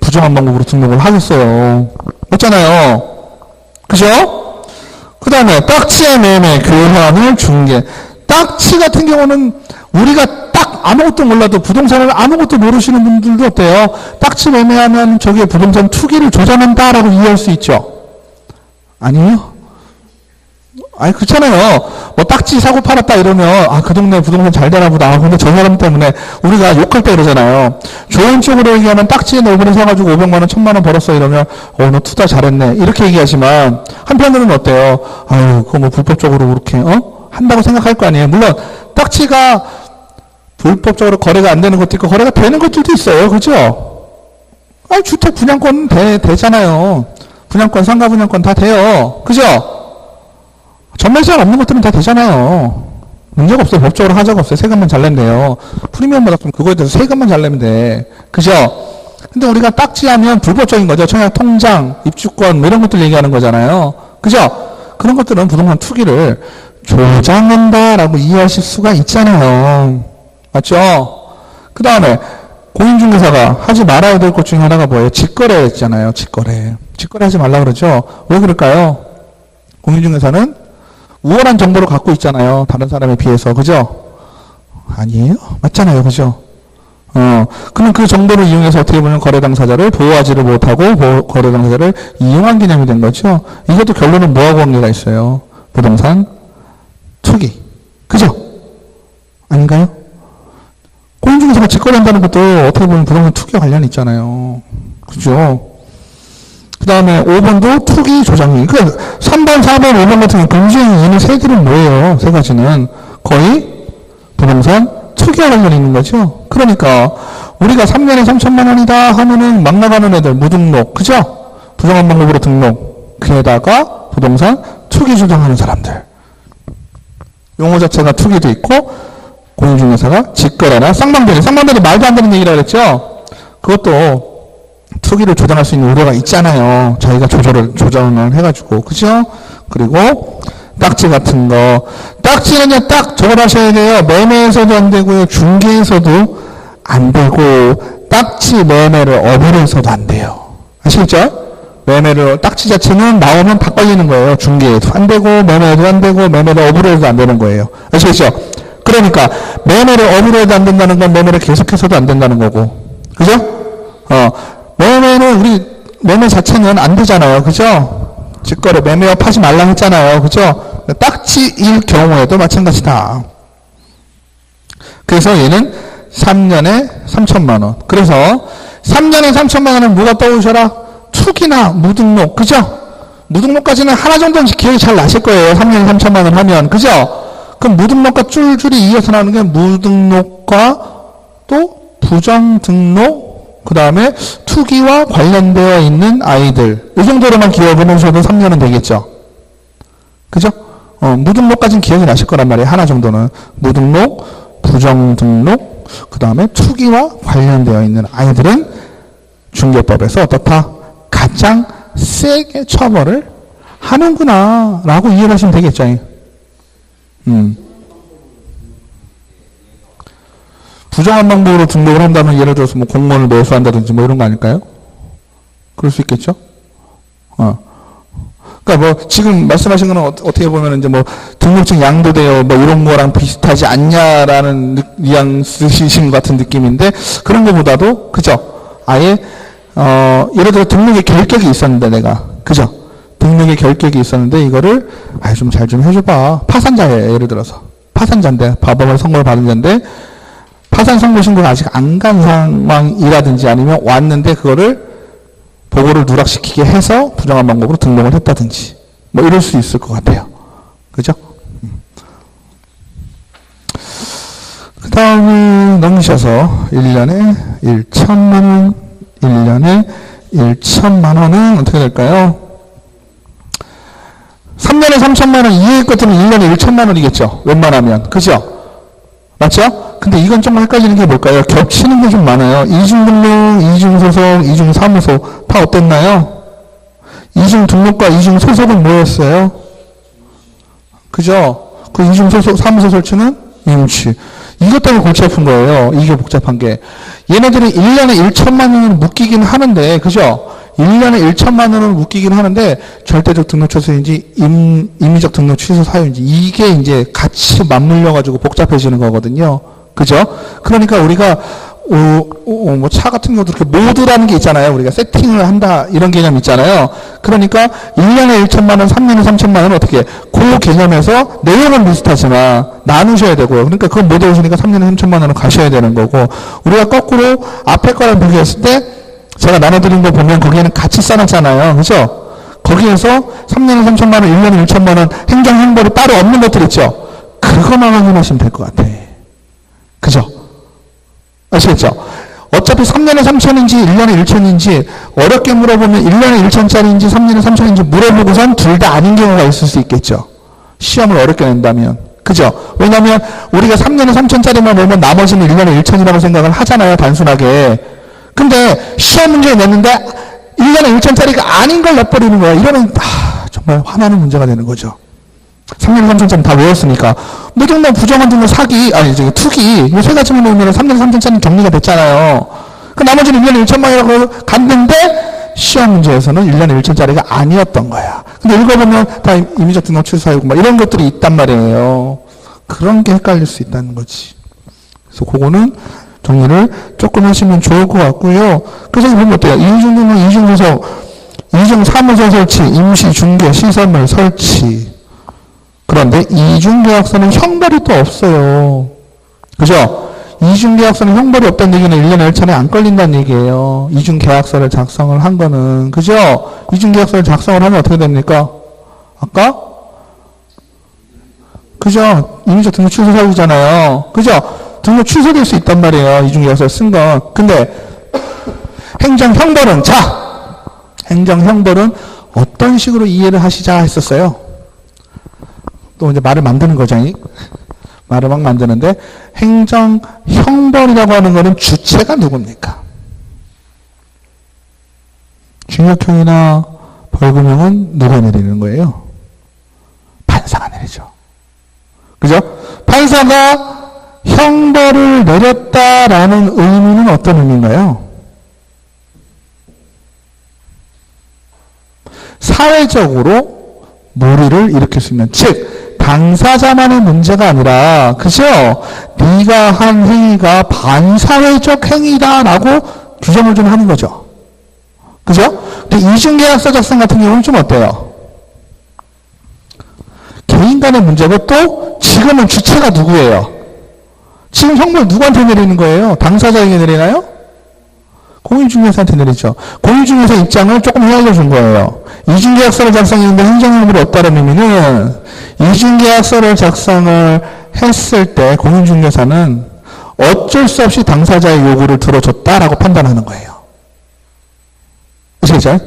부정한 방법으로 등록을 하겠어요. 맞잖아요. 그죠? 그 다음에 딱지의 매매 교환을 중개. 딱지 같은 경우는 우리가 딱 아무것도 몰라도 부동산을 아무것도 모르시는 분들도 어때요? 딱지 매매하면 저게 부동산 투기를 조장한다라고 이해할 수 있죠. 아니에요? 아니 그렇잖아요. 뭐 딱지 사고 팔았다 이러면 그 동네 부동산 잘 되나 보다. 근데 저 사람 때문에 우리가 욕할 때 그러잖아요. 좋은 쪽으로 얘기하면 딱지에 5분에 사가지고 500만 원, 1000만 원 벌었어 이러면 너 투자 잘했네 이렇게 얘기하지만 한편으로는 어때요? 그거 뭐 불법적으로 그렇게 한다고 생각할 거 아니에요. 물론 딱지가 불법적으로 거래가 안 되는 것도 있고 거래가 되는 것들도 있어요. 그죠? 주택 분양권 되잖아요. 분양권, 상가 분양권 다 돼요. 그죠? 전매제한 없는 것들은 다 되잖아요. 문제가 없어요. 법적으로 하자가 없어요. 세금만 잘 내면 돼요. 프리미엄 받았으면 그거에 대해서 세금만 잘 내면 돼. 그죠? 근데 우리가 딱지하면 불법적인 거죠. 청약 통장, 입주권 뭐 이런 것들 얘기하는 거잖아요. 그죠? 그런 것들은 부동산 투기를 조장한다라고 이해하실 수가 있잖아요. 맞죠? 그 다음에 공인중개사가 하지 말아야 될 것 중에 하나가 뭐예요? 직거래 했잖아요. 직거래 하지 말라 그러죠. 왜 그럴까요? 공인중개사는 우월한 정보를 갖고 있잖아요. 다른 사람에 비해서. 그죠? 아니에요? 맞잖아요. 그죠? 그럼 그 정보를 이용해서 어떻게 보면 거래 당사자를 보호하지를 못하고 거래 당사자를 이용한 개념이 된 거죠. 이것도 결론은 뭐하고 관계가 있어요? 부동산 투기. 그죠? 아닌가요? 공인중개사가 직거래한다는 것도 어떻게 보면 부동산 투기와 관련이 있잖아요. 그죠? 그 다음에 5번도 투기 조장이. 3번, 4번, 5번 같은 경우 금지행위 이 세 개는 뭐예요? 세 가지는 거의 부동산 투기. 투기와 관련이 있는 거죠. 그러니까 우리가 3년에 3천만 원이다 하면은 막 나가는 애들 무등록, 그죠? 부정한 방법으로 등록, 그에다가 부동산 투기 주장하는 사람들. 용어 자체가 투기도 있고 공인중개사가 직거래나 쌍방대리. 쌍방대리 말도 안 되는 얘기라고 그랬죠? 그것도 투기를 조장할 수 있는 우려가 있잖아요. 자기가 조정을 해가지고. 그죠? 그리고 딱지 같은 거. 딱지는요, 딱 저걸 하셔야 돼요. 매매에서도 안 되고요. 중개에서도 안 되고, 딱지 매매를 어불에서도 안 돼요. 아시겠죠? 매매를, 딱지 자체는 나오면 다 걸리는 거예요. 중개에도 안 되고, 매매에도 안 되고, 매매를 어불에도 안 되는 거예요. 아시겠죠? 그러니까, 매매를 어불에도 안 된다는 건 매매를 계속해서도 안 된다는 거고. 그죠? 매매는 매매 자체는 안 되잖아요. 그죠? 직거래, 매매업 하지 말라 했잖아요. 그죠? 딱지일 경우에도 마찬가지다. 그래서 얘는 3년에 3천만 원. 그래서 3년에 3천만 원은 뭐가 떠오르셔라? 투기나 무등록. 그죠? 무등록까지는 하나 정도는 기억이 잘 나실 거예요. 3년에 3천만 원 하면. 그죠? 그럼 무등록과 줄줄이 이어서 나오는 게 무등록과 또 부정등록, 그 다음에 투기와 관련되어 있는 아이들. 이 정도로만 기억을 하셔도 3년은 되겠죠. 그죠? 무등록까지는 기억이 나실 거란 말이에요. 하나 정도는. 무등록, 부정등록, 그 다음에 투기와 관련되어 있는 아이들은 중개법에서 어떻다? 가장 세게 처벌을 하는구나 라고 이해를 하시면 되겠죠. 부정한 방법으로 등록을 한다면 예를 들어서 뭐 공무원을 매수한다든지 뭐 이런 거 아닐까요? 그럴 수 있겠죠? 그러니까 뭐 지금 말씀하신 거는 어떻게 보면 이제 뭐 등록증 양도되어 뭐 이런 거랑 비슷하지 않냐라는 뉘앙스신 것 같은 느낌인데 그런 거보다도 그죠? 아예 예를 들어 등록에 결격이 있었는데 내가 그죠? 등록에 결격이 있었는데 이거를 아예 좀 잘 좀 해줘봐. 파산자예요. 예를 들어서 파산자인데 법원을 선고를 받은 자인데 파산 선고 신고가 아직 안 간 상황이라든지 아니면 왔는데 그거를 보고를 누락시키게 해서 부정한 방법으로 등록을 했다든지 뭐 이럴 수 있을 것 같아요. 그죠? 그 다음에 넘기셔서 1년에 1천만 원, 1년에 1천만 원은 어떻게 될까요? 3년에 3천만 원 이외의 것들은 1년에 1천만 원이겠죠. 웬만하면. 그죠? 맞죠? 근데 이건 좀 헷갈리는 게 뭘까요? 겹치는 게 좀 많아요. 이중등록, 이중소속, 이중사무소 다 어땠나요? 이중등록과 이중소속은 뭐였어요? 그죠? 그 이중소속 사무소 설치는 임치. 이것 때문에 골치 아픈 거예요. 이게 복잡한 게. 얘네들은 1년에 1천만 원을 묶이긴 하는데 그죠? 1년에 1천만 원을 묶이긴 하는데 절대적 등록 취소인지 임의적 등록 취소 사유인지 이게 이제 같이 맞물려 가지고 복잡해지는 거거든요. 그죠? 그러니까 우리가 뭐 차 같은 것도 이렇게 모드라는 게 있잖아요. 우리가 세팅을 한다 이런 개념 있잖아요. 그러니까 1년에 1천만 원, 3년에 3천만 원은 어떻게 그 개념에서 내용은 비슷하지만 나누셔야 되고요. 그러니까 그건 못 외우시니까 3년에 3천만 원은 가셔야 되는 거고 우리가 거꾸로 앞에 거랑 비교했을 때 제가 나눠드린 거 보면 거기에는 같이 써놨잖아요. 그죠? 거기에서 3년에 3천만 원, 1년에 1천만 원 행정행벌이 따로 없는 것들 있죠? 그거만 확인하시면 될 것 같아. 그죠? 아시겠죠? 어차피 3년에 3천인지 1년에 1천인지 어렵게 물어보면 1년에 1천짜리인지 3년에 3천인지 물어보고선 둘 다 아닌 경우가 있을 수 있겠죠. 시험을 어렵게 낸다면. 그죠? 왜냐면 우리가 3년에 3천짜리만 내면 나머지는 1년에 1천이라고 생각을 하잖아요. 단순하게. 근데 시험 문제를 냈는데 1년에 1천짜리가 아닌 걸 내버리는 거야. 이러면 정말 화나는 문제가 되는 거죠. 3년 3천짜리 다 외웠으니까. 무등록, 부정한 등록, 사기, 투기, 이 세 가지만 외우면 3년 3천짜리 정리가 됐잖아요. 그 나머지는 1년에 1천만이라고 갔는데, 시험 문제에서는 1년에 1천짜리가 아니었던 거야. 근데 읽어보면 다 임의적 등록 취소하고 막 이런 것들이 있단 말이에요. 그런 게 헷갈릴 수 있다는 거지. 그래서 그거는 정리를 조금 하시면 좋을 것 같고요. 그래서 보면 어때요? 이중등록, 이중소속, 이중사무소 설치, 임시, 중개, 시설물 설치. 그런데 이중계약서는 형벌이 또 없어요. 그죠? 이중계약서는 형벌이 없다는 얘기는 1년에 1천에 안 걸린다는 얘기예요. 이중계약서를 작성을 한 거는. 그죠? 이중계약서를 작성을 하면 어떻게 됩니까? 아까? 그죠? 임의적 등록 취소 사유잖아요. 그죠? 등록 취소될 수 있단 말이에요. 이중계약서를 쓴 건. 근데 행정형벌은 행정형벌은 어떤 식으로 이해를 하시자 했었어요. 또 이제 말을 만드는 거죠. 말을 막 만드는데 행정형벌이라고 하는 거는 주체가 누굽니까? 징역형이나 벌금형은 누가 내리는 거예요? 판사가 내리죠. 그죠? 판사가 형벌을 내렸다라는 의미는 어떤 의미인가요? 사회적으로 무리를 일으킬 수 있는, 즉 당사자만의 문제가 아니라, 그죠? 네가 한 행위가 반사회적 행위다라고 규정을 좀 하는 거죠. 그죠? 근데 이중계약서 작성 같은 경우는 좀 어때요? 개인 간의 문제고 또 지금은 주체가 누구예요? 지금 형벌 누구한테 내리는 거예요? 당사자에게 내리나요? 공인중개사한테 내리죠. 공인중개사 입장을 조금 헤아려 준 거예요. 이중계약서를 작성했는데 행정형벌이 없다는 의미는 이중계약서를 작성을 했을 때 공인중개사는 어쩔 수 없이 당사자의 요구를 들어줬다라고 판단하는 거예요. 아시겠죠?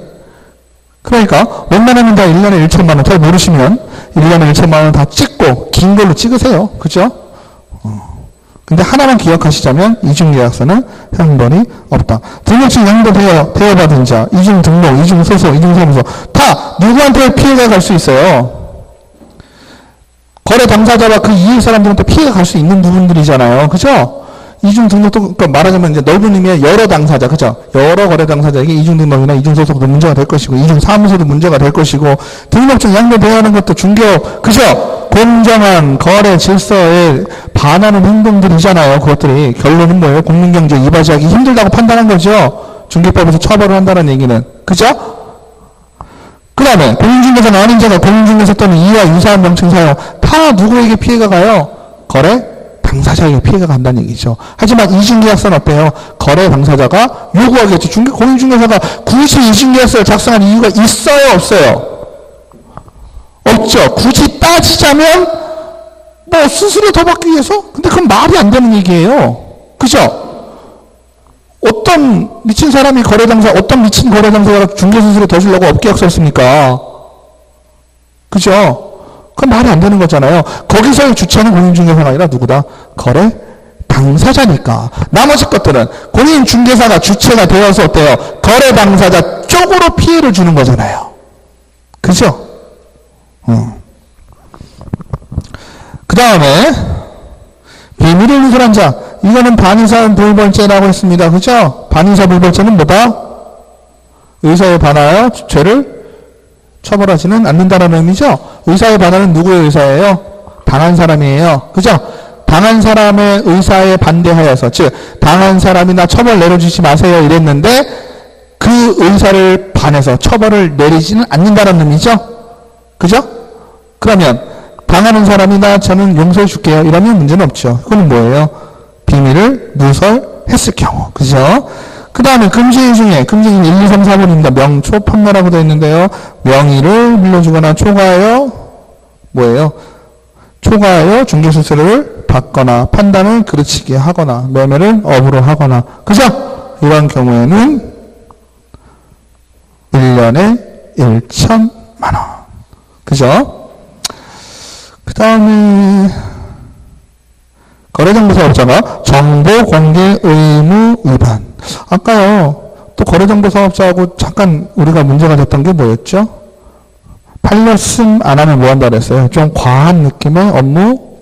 그러니까 웬만하면 다 1년에 1천만 원, 잘 모르시면 1년에 1천만 원 다 찍고 긴 걸로 찍으세요. 그죠? 근데 하나만 기억하시자면 이중계약서는 형벌이 없다. 등록증 양도되어받은 자, 이중등록, 이중소속, 이중사무소 다 누구한테 피해가 갈 수 있어요? 거래 당사자와 그 이해 사람들한테 피해가 갈 수 있는 부분들이잖아요. 그죠? 이중등록도, 그러니까 말하자면 이제 넓은 의미의 여러 당사자, 그죠? 여러 거래 당사자에게 이중등록이나 이중소속도 문제가 될 것이고, 이중사무소도 문제가 될 것이고, 등록증 양도되어하는 것도 중개업, 그죠? 공정한 거래 질서에 반하는 행동들이잖아요. 그것들이. 결론은 뭐예요? 공민경제 이바지하기 힘들다고 판단한 거죠. 중개법에서 처벌을 한다는 얘기는. 그죠? 그 다음에 공인중개사나 아닌 자가 공인중개사 또는 이와 유사한 명칭 사용 다 누구에게 피해가 가요? 거래 당사자에게 피해가 간다는 얘기죠. 하지만 이중계약서는 어때요? 거래 당사자가 요구하겠죠. 공인중개사가 굳이 이중계약서를 작성한 이유가 있어요? 없어요? 없죠. 굳이 따지자면 뭐 수수료 더 받기 위해서? 근데 그건 말이 안 되는 얘기예요. 그죠? 어떤 미친 사람이 어떤 미친 거래 당사자가 중개수수료 더 주려고 업계약서를 씁니까? 그죠? 그건 말이 안 되는 거잖아요. 거기서의 주체는 공인중개사가 아니라 누구다? 거래 당사자니까. 나머지 것들은 공인중개사가 주체가 되어서 어때요? 거래 당사자 쪽으로 피해를 주는 거잖아요. 그죠? 그 다음에 비밀을 누설한 자, 이거는 반의사 불벌죄라고 했습니다. 그죠? 반의사 불벌죄는 뭐다? 의사에 반하여 죄를 처벌하지는 않는다라는 의미죠. 의사에 반하는 누구의 의사예요? 당한 사람이에요. 그죠? 당한 사람의 의사에 반대하여서, 즉 당한 사람이나 처벌 내려주지 마세요 이랬는데 그 의사를 반해서 처벌을 내리지는 않는다는 의미죠. 그죠? 그러면 당하는 사람이나 저는 용서해 줄게요 이러면 문제는 없죠. 그건 뭐예요? 비밀을 누설했을 경우. 그죠? 그 다음에 금지인 중에 금지인 1, 2, 3, 4번입니다. 명초 판매라고 되어 있는데요. 명의를 물려주거나 초과하여 뭐예요? 초과하여 중개수수료를 받거나 판단을 그르치게 하거나 매매를 업으로 하거나. 그죠? 이런 경우에는 1년에 1천만 원. 그죠? 그 다음에 거래정보사업자가 정보공개 의무 위반. 아까요 또 거래정보사업자하고 잠깐 우리가 문제가 됐던 게 뭐였죠? 팔렸음 안 하면 뭐 한다 그랬어요? 좀 과한 느낌의 업무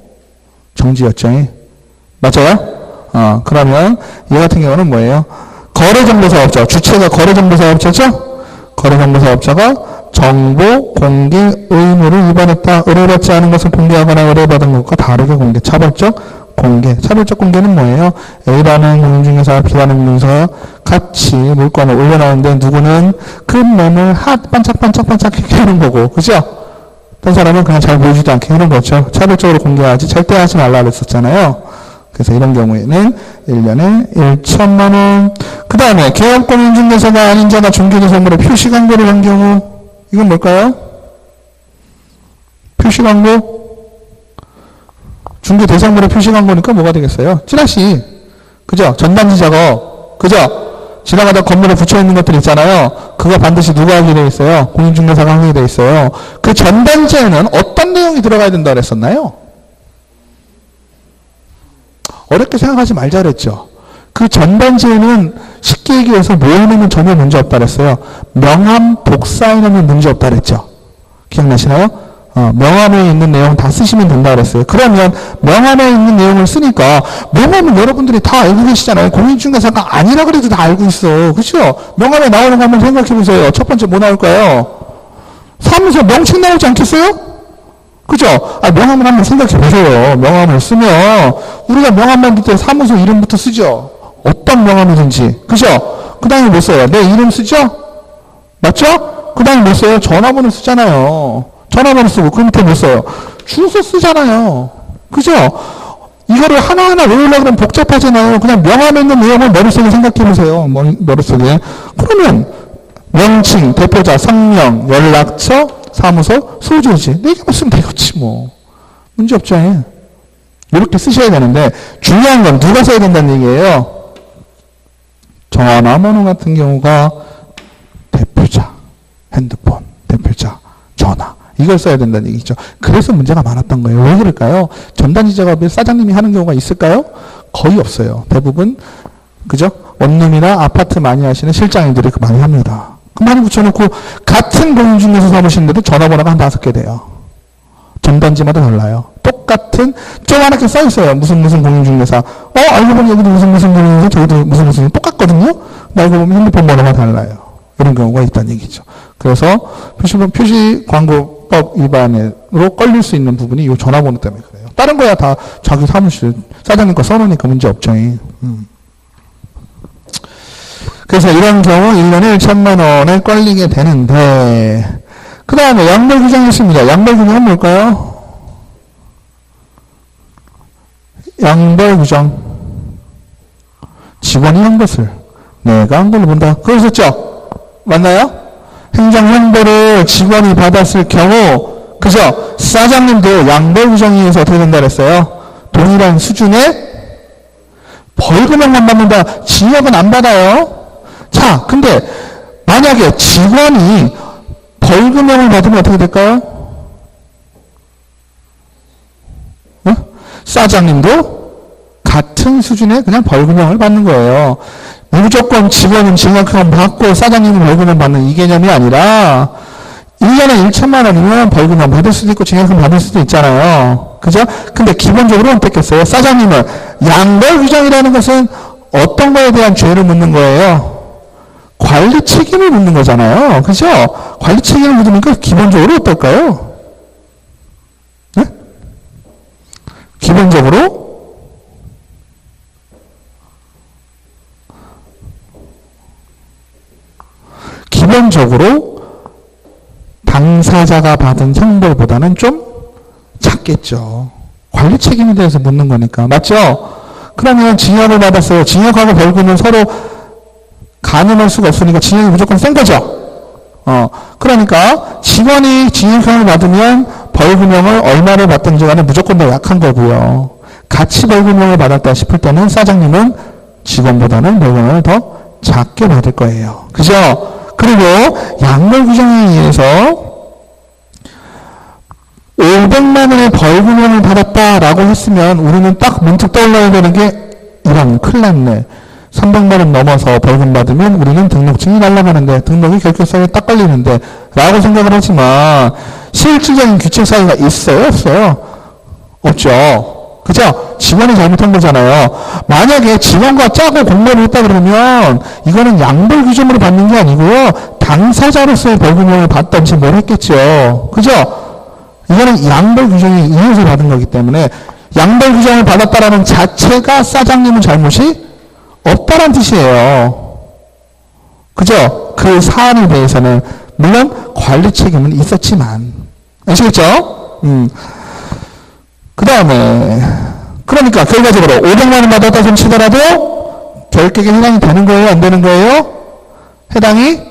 정지였죠. 맞아요? 그러면 얘 같은 경우는 뭐예요? 거래정보사업자, 주체가 거래정보사업자죠? 거래정보사업자가 정보 공개 의무를 위반했다. 의뢰받지 않은 것을 공개하거나 의뢰받은 것과 다르게 공개. 차별적 공개. 차별적 공개는 뭐예요? A라는 공인중개사와 B라는 공인중개사가 같이 물건을 올려놨는데 누구는 그 면을 반짝반짝반짝 이렇게 하는 거고. 그죠? 어떤 사람은 그냥 잘 보이지도 않게 하는 거죠. 차별적으로 공개하지 절대 하지 말라 그랬었잖아요. 그래서 이런 경우에는 1년에 1천만 원. 그 다음에 개업공인중개사가 아닌 자가 중개대상물에 표시광고를 한 경우. 이건 뭘까요? 표시광고? 중개 대상물에 표시한 거니까 뭐가 되겠어요? 찌라시. 그죠? 전단지 작업. 그죠? 지나가다 건물에 붙여있는 것들 있잖아요. 그거 반드시 누가 하게 돼 있어요? 공인중개사가 하게 돼 있어요. 그 전단지에는 어떤 내용이 들어가야 된다 그랬었나요? 어렵게 생각하지 말자 그랬죠. 그 전단지에는 쉽게 얘기해서 모으면 전혀 문제 없다 그랬어요. 명함 복사해놓으면 문제 없다 그랬죠. 기억나시나요? 명함에 있는 내용 다 쓰시면 된다 그랬어요. 그러면 명함에 있는 내용을 쓰니까 명함은 여러분들이 다 알고 계시잖아요. 공인중개사가 아니라 그래도 다 알고 있어. 그렇죠? 명함에 나오는 거 한번 생각해 보세요. 첫 번째 뭐 나올까요? 사무소 명칭 나오지 않겠어요? 그죠? 명함을 한번 생각해 보세요. 명함을 쓰면 우리가 명함만 밑에 사무소 이름부터 쓰죠. 어떤 명함이든지. 그죠? 그 다음에 뭐 써요? 내 이름 쓰죠? 맞죠? 그 다음에 뭐 써요? 전화번호 쓰잖아요. 전화번호 쓰고 그 밑에 뭐 써요? 주소 쓰잖아요. 그죠? 이거를 하나하나 외우려고 하면 복잡하잖아요. 그냥 명함에 있는 내용을 머릿속에 생각해 보세요. 머릿속에. 그러면 명칭, 대표자, 성명, 연락처, 사무소, 소재지. 네 개만 쓰면 되겠지 뭐. 문제 없죠. 이렇게 쓰셔야 되는데 중요한 건 누가 써야 된다는 얘기예요. 전화번호 같은 경우가 대표자, 핸드폰, 대표자, 전화. 이걸 써야 된다는 얘기죠. 그래서 문제가 많았던 거예요. 왜 그럴까요? 전단지 작업을 사장님이 하는 경우가 있을까요? 거의 없어요. 대부분 그죠? 원룸이나 아파트 많이 하시는 실장님들이 그 많이 합니다. 그 많이 붙여놓고 같은 공인중개사 사무실인데도 전화번호가 한 5개 돼요. 전단지마다 달라요. 똑같은 조그맣게 써있어요. 무슨 공인중개사. 알고 보니 여기도 무슨 공인중개사, 저기도 무슨 똑같거든요. 근데 알고 보면 핸드폰 번호가 달라요. 이런 경우가 있다는 얘기죠. 그래서 표시광고법 위반으로 걸릴 수 있는 부분이 이 전화번호 때문에 그래요. 다른 거야 다 자기 사무실 사장님 거 써놓으니까 문제 없죠. 그래서 이런 경우 1년에 1천만 원에 걸리게 되는데, 그 다음에 양벌 규정이 있습니다. 양벌 규정은 뭘까요? 양벌 규정. 직원이 한 것을 내가 한 걸로 본다. 그거 있었죠? 맞나요? 행정형벌을 직원이 받았을 경우, 그죠? 사장님도 양벌 규정에 의해서 어떻게 된다 그랬어요? 동일한 수준의 벌금형만 받는다. 징역은 안 받아요. 자, 근데 만약에 직원이 벌금형을 받으면 어떻게 될까요? 사장님도 같은 수준의 그냥 벌금형을 받는 거예요. 무조건 직원은 징역형 받고 사장님은 벌금형 받는 이 개념이 아니라 1년에 1천만 원이면 벌금형 받을 수도 있고 징역형 받을 수도 있잖아요. 그죠? 근데 기본적으로 어떻겠어요? 사장님은 양벌 규정이라는 것은 어떤 거에 대한 죄를 묻는 거예요? 관리 책임을 묻는 거잖아요. 그죠? 관리 책임을 묻으니까 기본적으로 어떨까요? 네? 기본적으로 당사자가 받은 형벌보다는 좀 작겠죠. 관리 책임에 대해서 묻는 거니까. 맞죠? 그러면 징역을 받았어요. 징역하고 벌금은 서로 가늠할 수가 없으니까 징역이 무조건 센 거죠. 그러니까 직원이 징역형을 받으면 벌금형을 얼마를 받든지 간에 무조건 더 약한 거고요. 같이 벌금형을 받았다 싶을 때는 사장님은 직원보다는 벌금형을 더 작게 받을 거예요. 그죠? 그리고 양벌 규정에 의해서 500만 원의 벌금형을 받았다라고 했으면 우리는 딱 문득 떠올라야 되는 게 이런 큰일 났네. 300만 원 넘어서 벌금 받으면 우리는 등록증이 날아가는데 등록이 결격사유에 딱 걸리는데 라고 생각을 하지만 실질적인 규칙 사유가 있어요? 없어요? 없죠. 그죠? 직원이 잘못한 거잖아요. 만약에 직원과 짜고 공모를 했다 그러면 이거는 양벌 규정으로 받는 게 아니고요. 당사자로서의 벌금형을 받던지 뭘 했겠죠. 그죠? 이거는 양벌 규정에 의해서 받은 거기 때문에 양벌 규정을 받았다라는 자체가 사장님은 잘못이 없다란 뜻이에요. 그죠? 그 사안에 대해서는 물론 관리 책임은 있었지만 아시겠죠? 그 다음에 그러니까 결과적으로 500만 원 받았다 손 치더라도 결격에 해당이 되는 거예요? 안 되는 거예요? 해당이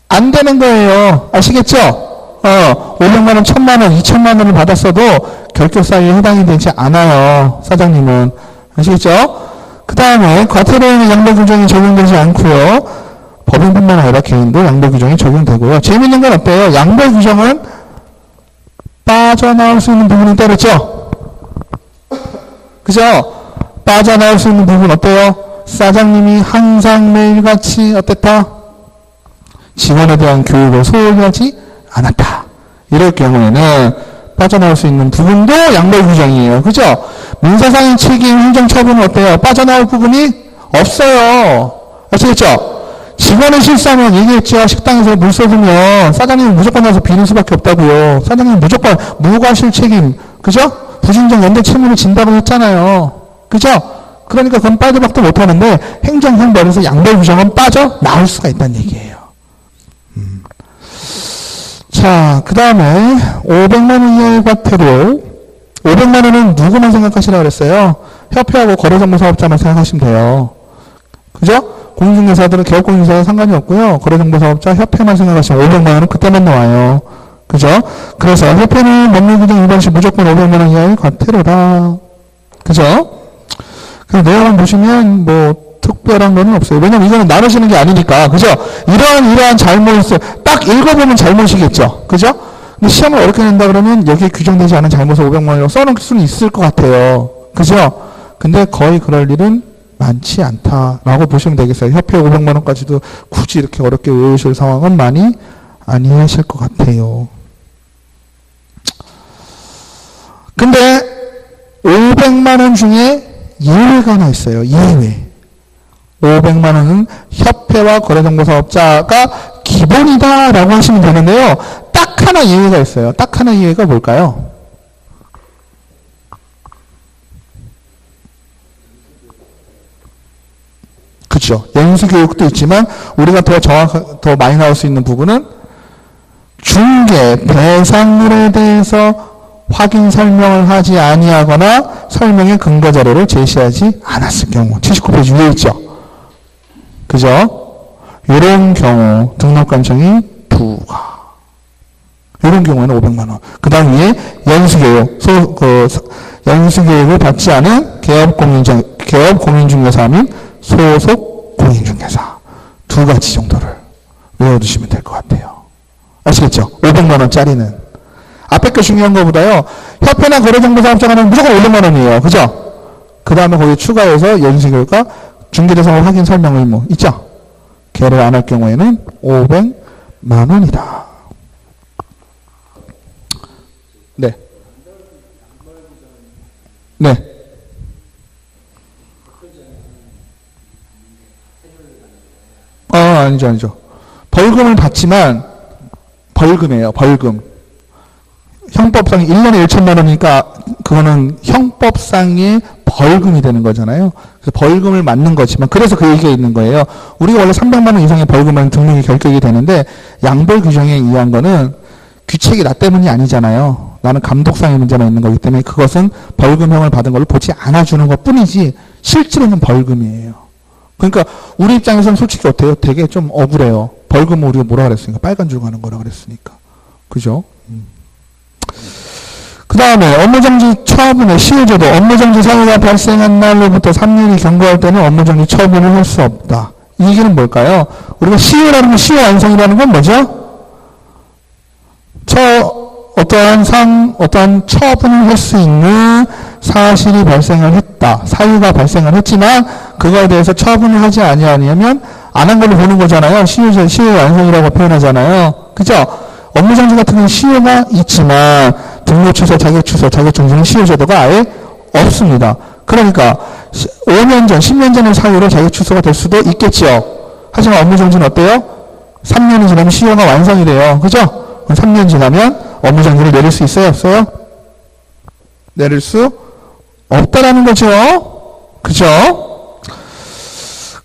안 되는 거예요. 아시겠죠? 500만 원, 1000만 원, 2000만 원을 받았어도 결격 사유에 해당이 되지 않아요. 사장님은. 아시겠죠? 그 다음에 과태료에는 양도 규정이 적용되지 않고요. 법인뿐만 아니라 개인도 양도 규정이 적용되고요. 재미있는 건 어때요? 양도 규정은 빠져나올 수 있는 부분이 따르죠? 그죠? 빠져나올 수 있는 부분 어때요? 사장님이 항상 매일같이 어땠다? 직원에 대한 교육을 소홀히 하지 않았다. 이럴 경우에는 빠져나올 수 있는 부분도 양도 규정이에요. 그죠? 민사상의 책임, 행정처분은 어때요? 빠져나올 부분이 없어요. 아시겠죠? 직원이 실수하면 얘기했죠. 식당에서 물 쏟으면 사장님은 무조건 나서 비는 수밖에 없다고요. 사장님은 무조건 무과실 책임, 그죠? 부진정 연대 책임을 진다고 했잖아요. 그죠? 그러니까 그건 빠져박도 못하는데 행정형벌에서 양도 규정은 빠져나올 수가 있다는 얘기예요. 자, 그 다음에 500만 원 이하의 과태료. 500만 원은 누구만 생각하시라고 그랬어요? 협회하고 거래정보사업자만 생각하시면 돼요. 그죠? 공인중개사들은 개업공인중개사와 상관이 없고요. 거래정보사업자 협회만 생각하시면 500만 원은 그때만 나와요. 그죠? 그래서 협회는 법률규정 위반 시 무조건 500만 원 이하의 과태료다. 그죠? 그래서 내용을 보시면 뭐 특별한 거는 없어요. 왜냐면 이거는 나누시는 게 아니니까. 그죠? 이러한 잘못을 딱 읽어보면 잘못이겠죠. 그죠? 근데 시험을 어렵게 낸다 그러면 여기에 규정되지 않은 잘못을 500만 원으로 써놓을 수는 있을 것 같아요. 그죠? 근데 거의 그럴 일은 많지 않다라고 보시면 되겠어요. 협회 500만 원까지도 굳이 이렇게 어렵게 외우실 상황은 많이 아니하실 것 같아요. 근데 500만 원 중에 예외가 하나 있어요. 예외. 500만 원은 협회와 거래정보사업자가 기본이다라고 하시면 되는데요. 딱 하나 예외가 있어요. 딱 하나 예외가 뭘까요? 그렇죠. 연수교육도 있지만 우리가 더 많이 나올 수 있는 부분은 중개 배상물에 대해서 확인 설명을 하지 아니하거나 설명의 근거 자료를 제시하지 않았을 경우 79페이지 위에 있죠. 그죠? 이런 경우 등록감정이 부과. 이런 경우에는 500만 원. 그 다음 위에 연수교육, 연수교육을 받지 않은 개업공인중개사 및 소속 공인중개사 두 가지 정도를 외워두시면 될 것 같아요. 아시겠죠? 500만 원짜리는. 앞에 거 중요한 것보다요. 협회나 거래정보사업자는 무조건 500만 원이에요. 그죠? 그 다음에 거기에 추가해서 연수교육과 중개대상업 확인 설명 의무 있죠? 걔를 안 할 경우에는 500만 원이다. 네. 네. 아니죠. 벌금을 받지만 벌금이에요. 벌금. 형법상 1년에 1천만 원이니까 그거는 형법상의 벌금이 되는 거잖아요. 그래서 벌금을 맞는 거지만 그래서 그 얘기가 있는 거예요. 우리가 원래 300만 원 이상의 벌금은 등록이 결격이 되는데 양벌 규정에 의한 거는 규칙이 나 때문이 아니잖아요. 나는 감독상의 문제만 있는 거기 때문에 그것은 벌금형을 받은 걸로 보지 않아주는 것 뿐이지 실제로는 벌금이에요. 그러니까 우리 입장에서는 솔직히 어때요? 되게 좀 억울해요. 벌금은 우리가 뭐라 그랬으니까 빨간 줄 가는 거라 그랬으니까. 그죠? 그 다음에 업무정지 처분의 시효제도 업무정지 사유가 발생한 날로부터 3년이 경과할 때는 업무정지 처분을 할 수 없다. 이 얘기는 뭘까요? 우리가 시효라는 건 시효 완성이라는 건 뭐죠? 어떠한 처분을 할 수 있는 사실이 발생을 했다. 사유가 발생을 했지만 그거에 대해서 처분을 하지 아니하면 안 한 걸로 보는 거잖아요. 시효 완성이라고 표현하잖아요. 그죠? 업무정지 같은 경우는 시효가 있지만 등록 취소, 자격 취소, 자격 정지는 시효 제도가 아예 없습니다. 그러니까 5년 전, 10년 전의 사유로 자격 취소가 될 수도 있겠죠. 하지만 업무정지는 어때요? 3년이 지나면 시효가 완성이 돼요. 그죠? 3년 지나면 업무정지를 내릴 수 있어요? 없어요? 내릴 수 없다라는 거죠. 그죠?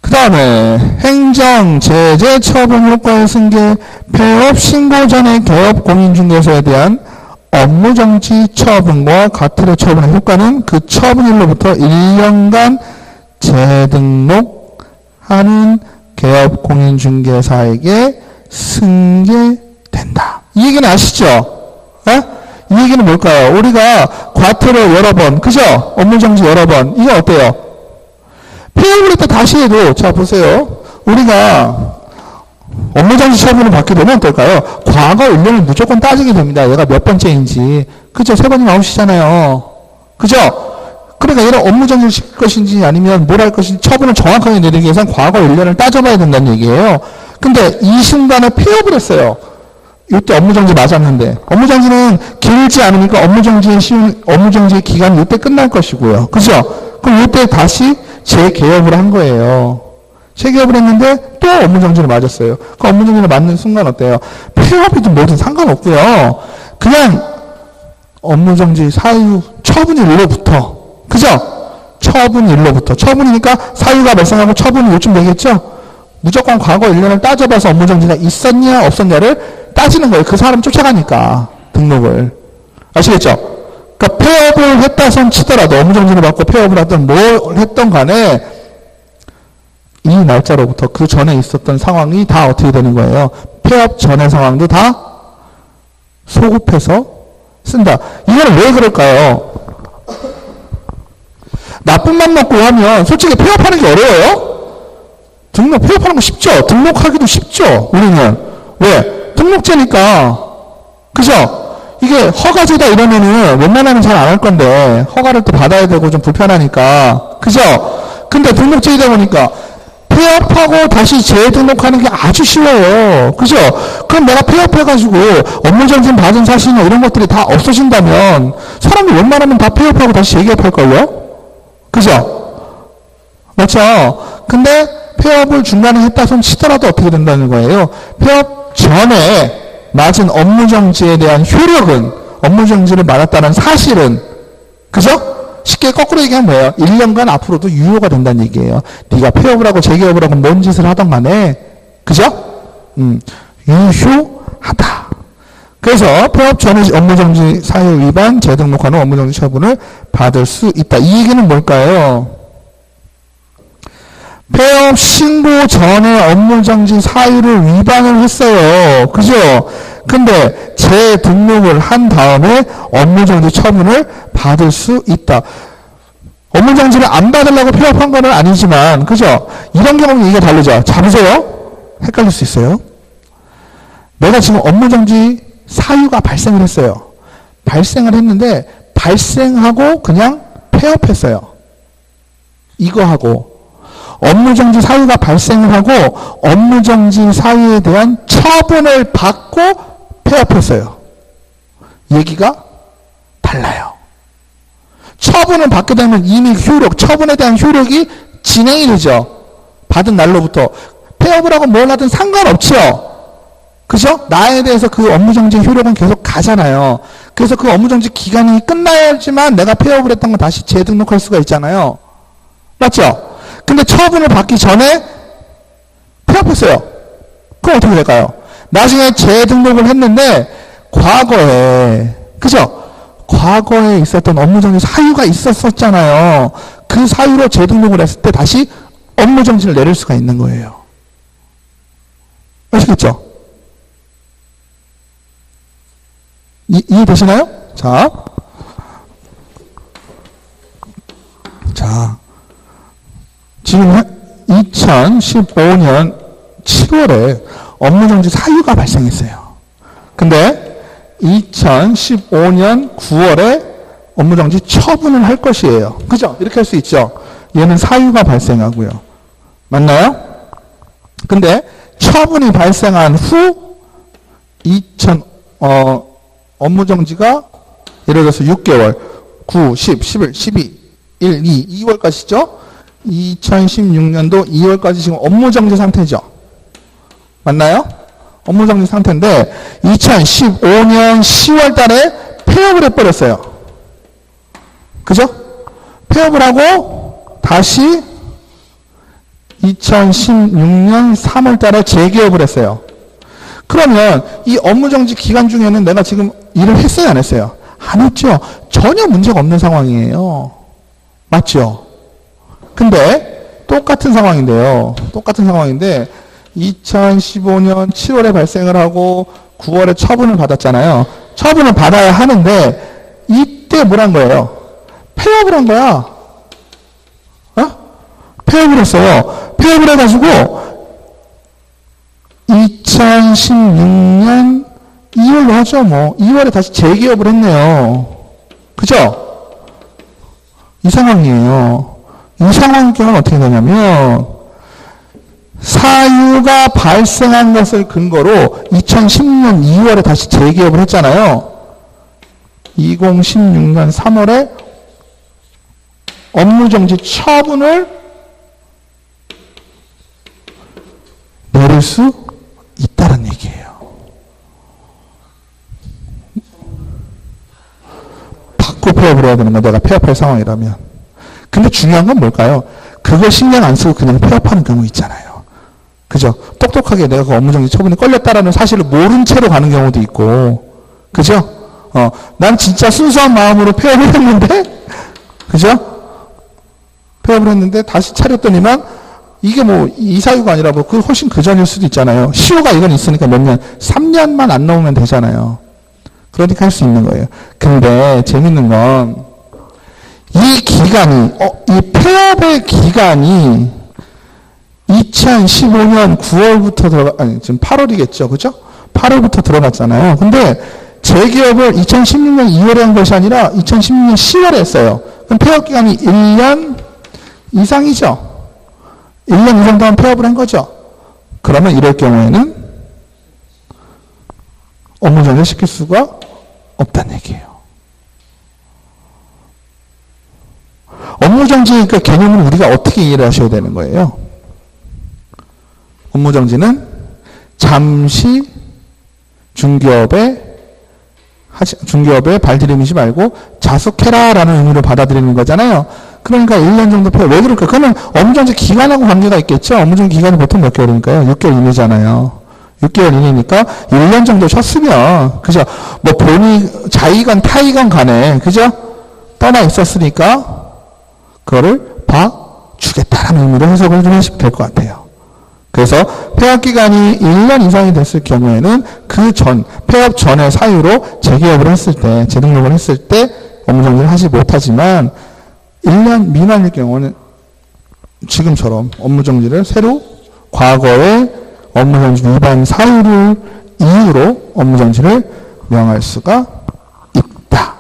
그 다음에 행정, 제재, 처분 효과의 승계, 폐업 신고 전의 개업 공인중개사에 대한 업무정지 처분과 과태료 처분의 효과는 그 처분일로부터 1년간 재등록하는 개업 공인중개사에게 승계된다. 이 얘기는 아시죠? 이 얘기는 뭘까요? 우리가 과태료 여러 번, 그죠? 업무정지 여러 번. 이게 어때요? 폐업을 할 때 다시 해도, 자, 보세요. 우리가 업무정지 처분을 받게 되면 어떨까요? 과거 1년을 무조건 따지게 됩니다. 얘가 몇 번째인지. 그죠? 3번이 나오시잖아요. 그죠? 그러니까 얘는 업무정지를 시킬 것인지 아니면 뭘 할 것인지 처분을 정확하게 내리기 위해서는 과거 1년을 따져봐야 된다는 얘기예요. 근데 이 순간에 폐업을 했어요. 이때 업무정지 맞았는데. 업무정지는 길지 않으니까 업무정지의 기간이 이때 끝날 것이고요. 그죠? 그럼 이때 다시 재개업을 한 거예요. 재개업을 했는데 또 업무정지를 맞았어요. 그 업무정지를 맞는 순간 어때요? 폐업이든 뭐든 상관없고요. 그냥 업무정지 사유 처분일로부터, 그죠? 처분일로부터. 처분이니까 사유가 발생하고 처분이 요즘 되겠죠? 무조건 과거 1년을 따져봐서 업무정지가 있었냐 없었냐를 따지는 거예요. 그 사람 쫓아가니까 등록을. 아시겠죠? 그러니까 폐업을 했다 손 치더라도 업무정지를 받고 폐업을 하든 뭘 했던 간에 이 날짜로부터 그 전에 있었던 상황이 다 어떻게 되는 거예요? 폐업 전의 상황도 다 소급해서 쓴다. 이거는 왜 그럴까요? 나쁜 맘 먹고 하면 솔직히 폐업하는 게 어려워요? 폐업하는 거 쉽죠? 등록하기도 쉽죠? 우리는. 왜? 등록제니까. 그죠? 이게 허가제다 이러면은 웬만하면 잘 안 할 건데 허가를 또 받아야 되고 좀 불편하니까. 그죠? 근데 등록제이다 보니까 폐업하고 다시 재등록하는 게 아주 쉬워요. 그죠? 그럼 내가 폐업해가지고 업무정지 받은 사실이나 이런 것들이 다 없어진다면 사람이 웬만하면 다 폐업하고 다시 재개업할걸요? 그죠? 맞죠? 근데 폐업을 중간에 했다 손 치더라도 어떻게 된다는 거예요? 폐업 전에 맞은 업무정지에 대한 효력은, 업무정지를 받았다는 사실은, 그죠? 쉽게 거꾸로 얘기하면 뭐예요? 1년간 앞으로도 유효가 된다는 얘기예요. 네가 폐업을 하고 재개업을 하고 뭔 짓을 하던 간에, 그죠? 유효하다. 그래서 폐업 전에 업무정지 사유 위반, 재등록하는 업무정지 처분을 받을 수 있다. 이 얘기는 뭘까요? 폐업 신고 전에 업무정지 사유를 위반을 했어요. 그죠? 근데 재등록을 한 다음에 업무정지 처분을 받을 수 있다. 업무정지를 안 받으려고 폐업한 건 아니지만, 그죠? 이런 경우는 얘기가 다르죠. 자, 보세요. 헷갈릴 수 있어요. 내가 지금 업무정지 사유가 발생을 했어요. 발생을 했는데, 발생하고 그냥 폐업했어요. 이거 하고. 업무정지 사유가 발생을 하고 업무정지 사유에 대한 처분을 받고 폐업했어요. 얘기가 달라요. 처분을 받게 되면 이미 효력, 처분에 대한 효력이 진행이 되죠. 받은 날로부터. 폐업을 하고 뭘 하든 상관없죠. 그죠? 나에 대해서 그 업무정지 효력은 계속 가잖아요. 그래서 그 업무정지 기간이 끝나야지만 내가 폐업을 했던 거 다시 재등록할 수가 있잖아요. 맞죠? 근데 처분을 받기 전에 폐업했어요. 그럼 어떻게 될까요? 나중에 재등록을 했는데 과거에, 그죠? 과거에 있었던 업무정지 사유가 있었잖아요. 그 사유로 재등록을 했을 때 다시 업무정지를 내릴 수가 있는 거예요. 아시겠죠? 이해되시나요? 자, 지금 2015년 7월에 업무정지 사유가 발생했어요. 근데 2015년 9월에 업무정지 처분을 할 것이에요. 그죠? 이렇게 할 수 있죠. 얘는 사유가 발생하고요. 맞나요? 근데 처분이 발생한 후 업무정지가 예를 들어서 6개월, 9, 10, 11, 12, 1, 2, 2월까지죠? 2016년도 2월까지 지금 업무정지 상태죠. 맞나요? 업무정지 상태인데 2015년 10월 달에 폐업을 해버렸어요. 그죠? 폐업을 하고 다시 2016년 3월 달에 재개업을 했어요. 그러면 이 업무정지 기간 중에는 내가 지금 일을 했어요, 안 했어요? 안 했죠. 전혀 문제가 없는 상황이에요. 맞죠? 근데 똑같은 상황인데요. 똑같은 상황인데 2015년 7월에 발생을 하고 9월에 처분을 받았잖아요. 처분을 받아야 하는데 이때 뭘 한 거예요? 폐업을 한 거야. 폐업을 했어요. 폐업을 해가지고 2016년 2월로 하죠. 뭐 2월에 다시 재개업을 했네요. 그죠? 이 상황이에요. 이 상황 경우는 어떻게 되냐면 사유가 발생한 것을 근거로 2016년 2월에 다시 재개업을 했잖아요. 2016년 3월에 업무정지 처분을 내릴 수 있다는 얘기예요. 받고 폐업을 해야 되는 거, 내가 폐업할 상황이라면. 근데 중요한 건 뭘까요? 그걸 신경 안 쓰고 그냥 폐업하는 경우 있잖아요. 그죠? 똑똑하게 내가 그 업무정지 처분이 걸렸다라는 사실을 모른 채로 가는 경우도 있고, 그죠? 난 진짜 순수한 마음으로 폐업을 했는데, 그죠? 폐업을 했는데 다시 차렸더니만 이게 뭐 이 사유가 아니라 뭐 그 훨씬 그 전일 수도 있잖아요. 시효가 이건 있으니까 몇 년, 3년만 안 넘으면 되잖아요. 그러니까 할 수 있는 거예요. 근데 재밌는 건 이 기간이, 이 폐업의 기간이 2015년 9월부터 아니, 지금 8월이겠죠. 그죠? 8월부터 들어갔잖아요. 근데 재개업을 2016년 2월에 한 것이 아니라 2016년 10월에 했어요. 그럼 폐업 기간이 1년 이상이죠. 1년 이상 동안 폐업을 한 거죠. 그러면 이럴 경우에는 업무정지를 시킬 수가 없다는 얘기예요. 업무정지 그 개념은 우리가 어떻게 이해를 하셔야 되는 거예요? 업무정지는 잠시 중기업에 발들이지 말고 자숙해라라는 의미로 받아들이는 거잖아요. 그러니까 1년 정도 폐업. 왜 그럴까? 그러면 업무정지 기간하고 관계가 있겠죠? 업무정지 기간이 보통 몇 개월이니까요? 6개월 이내잖아요. 6개월 이내니까 1년 정도 쉬었으면, 그죠? 뭐 본인, 자의건 타의건 간에, 그죠? 떠나 있었으니까, 그거를 봐주겠다라는 의미로 해석을 좀 하시면 될 것 같아요. 그래서 폐업 기간이 1년 이상이 됐을 경우에는 폐업 전의 사유로 재개업을 했을 때, 재등록을 했을 때 업무정지를 하지 못하지만 1년 미만일 경우는 지금처럼 업무정지를 새로 과거의 업무정지 위반 사유를 이유로 업무정지를 명할 수가 있다.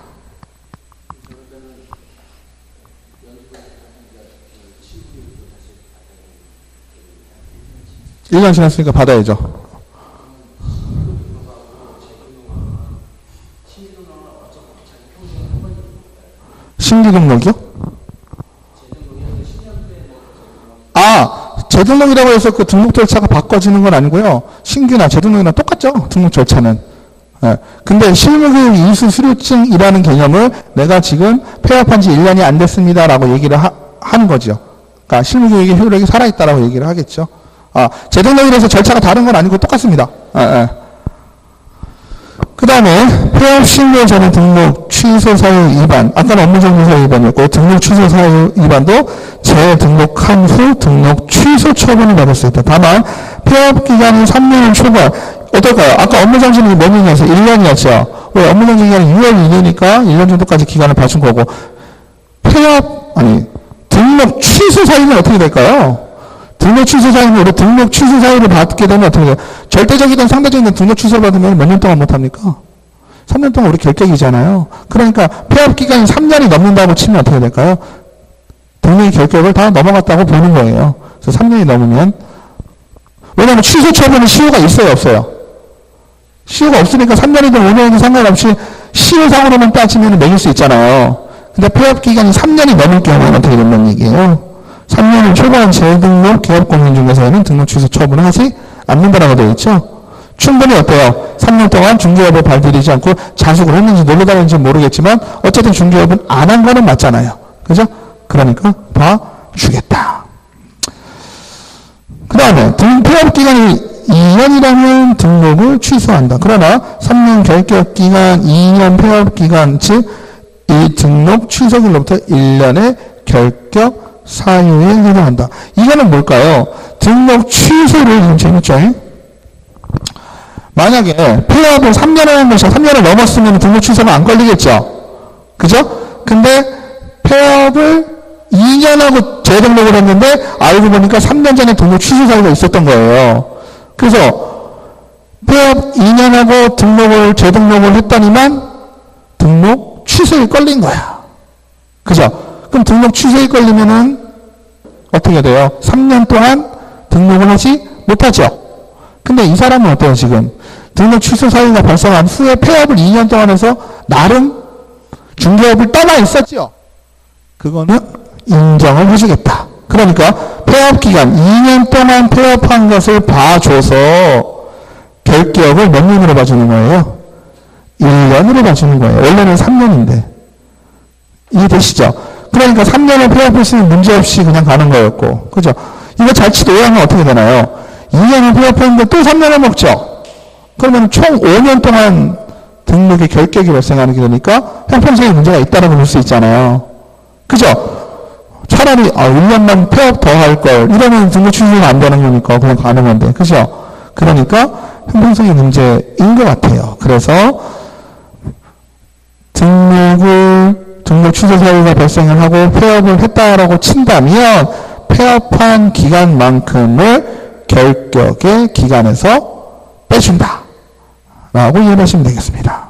일 년 지났으니까 받아야죠. 신규등록이요? 재등록이라고 해서 그 등록 절차가 바꿔지는 건 아니고요. 신규나 재등록이나 똑같죠. 등록 절차는. 네. 근데 실무교육 이수 수료증이라는 개념을 내가 지금 폐업한 지 1년이 안 됐습니다라고 얘기를 하는 거죠. 그러니까 실무교육의 효력이 살아있다라고 얘기를 하겠죠. 재등록이라서 절차가 다른 건 아니고 똑같습니다. 그 다음에 폐업 신고 전에 등록 취소 사유 위반, 아까는 업무정지 사유 위반이었고 등록 취소 사유 위반도 재등록한 후 등록 취소 처분을 받을 수 있다. 다만 폐업 기간이 3년을 초과. 어떨까요? 아까 업무정지는 몇 년이었어요? 1년이었죠. 왜? 업무정지 기간이 6월 이내니까 1년 정도까지 기간을 봐준 거고, 등록 취소 사유는 어떻게 될까요? 등록 취소 사유는 우리 등록 취소 사유를 받게 되면 어떻게 돼요? 절대적이든 상대적이든 등록 취소를 받으면 몇 년 동안 못합니까? 3년 동안 우리 결격이잖아요. 그러니까 폐업 기간이 3년이 넘는다고 치면 어떻게 될까요? 등록의 결격을 다 넘어갔다고 보는 거예요. 그래서 3년이 넘으면. 왜냐하면 취소 처분은 시효가 있어요, 없어요? 시효가 없으니까 3년이든 5년이든 상관없이 시효상으로만 따지면 매길 수 있잖아요. 근데 폐업 기간이 3년이 넘을 경우는 어떻게 된다는 얘기예요? 3년을 초과한 재등록 개업공인 중에서는 등록 취소 처분을 하지 않는다라고 되어 있죠. 충분히 어때요? 3년 동안 중개업에 발들이지 않고 자숙을 했는지 놀러 다녔는지 모르겠지만 어쨌든 중개업은 안 한 거는 맞잖아요. 그죠? 그러니까 봐주겠다. 그 다음에 폐업 기간이 2년이라면 등록을 취소한다. 그러나 3년 결격 기간, 2년 폐업 기간, 즉 이 등록 취소일로부터 1년의 결격 사유에 해당한다. 이거는 뭘까요? 등록 취소를, 좀 재밌죠? 만약에 폐업을 3년을 한 것이 3년을 넘었으면 등록 취소가 안 걸리겠죠. 그죠? 근데 폐업을 2년하고 재등록을 했는데 알고 보니까 3년 전에 등록 취소 사유가 있었던 거예요. 그래서 폐업 2년하고 재등록을 했더니만 등록 취소에 걸린 거야. 그죠? 그럼 등록 취소에 걸리면은 어떻게 돼요? 3년 동안 등록을 하지 못하죠. 근데 이 사람은 어때요, 지금? 등록 취소 사유가 발생한 후에 폐업을 2년 동안 해서 나름 중개업을 떠나 있었죠. 그거는 인정을 해주겠다. 그러니까 폐업 기간 2년 동안 폐업한 것을 봐줘서 결격을 몇 년으로 봐주는 거예요? 1년으로 봐주는 거예요. 원래는 3년인데. 이해되시죠? 그러니까 3년을 폐업했으면 문제없이 그냥 가는 거였고. 그죠? 이거 자칫 오해하면 어떻게 되나요? 2년을 폐업했는데 또 3년을 먹죠? 그러면 총 5년 동안 등록의 결격이 발생하는 게 되니까 형평성에 문제가 있다고 볼 수 있잖아요. 그죠? 차라리 1년만 폐업 더 할 걸 이러면 등록 취소가 안 되는 거니까 그냥 가는 건데. 그죠? 그러니까 형평성의 문제인 것 같아요. 그래서 등록 취소 사유가 발생을 하고 폐업을 했다라고 친다면 폐업한 기간만큼을 결격의 기간에서 빼준다 라고 이해하시면 되겠습니다.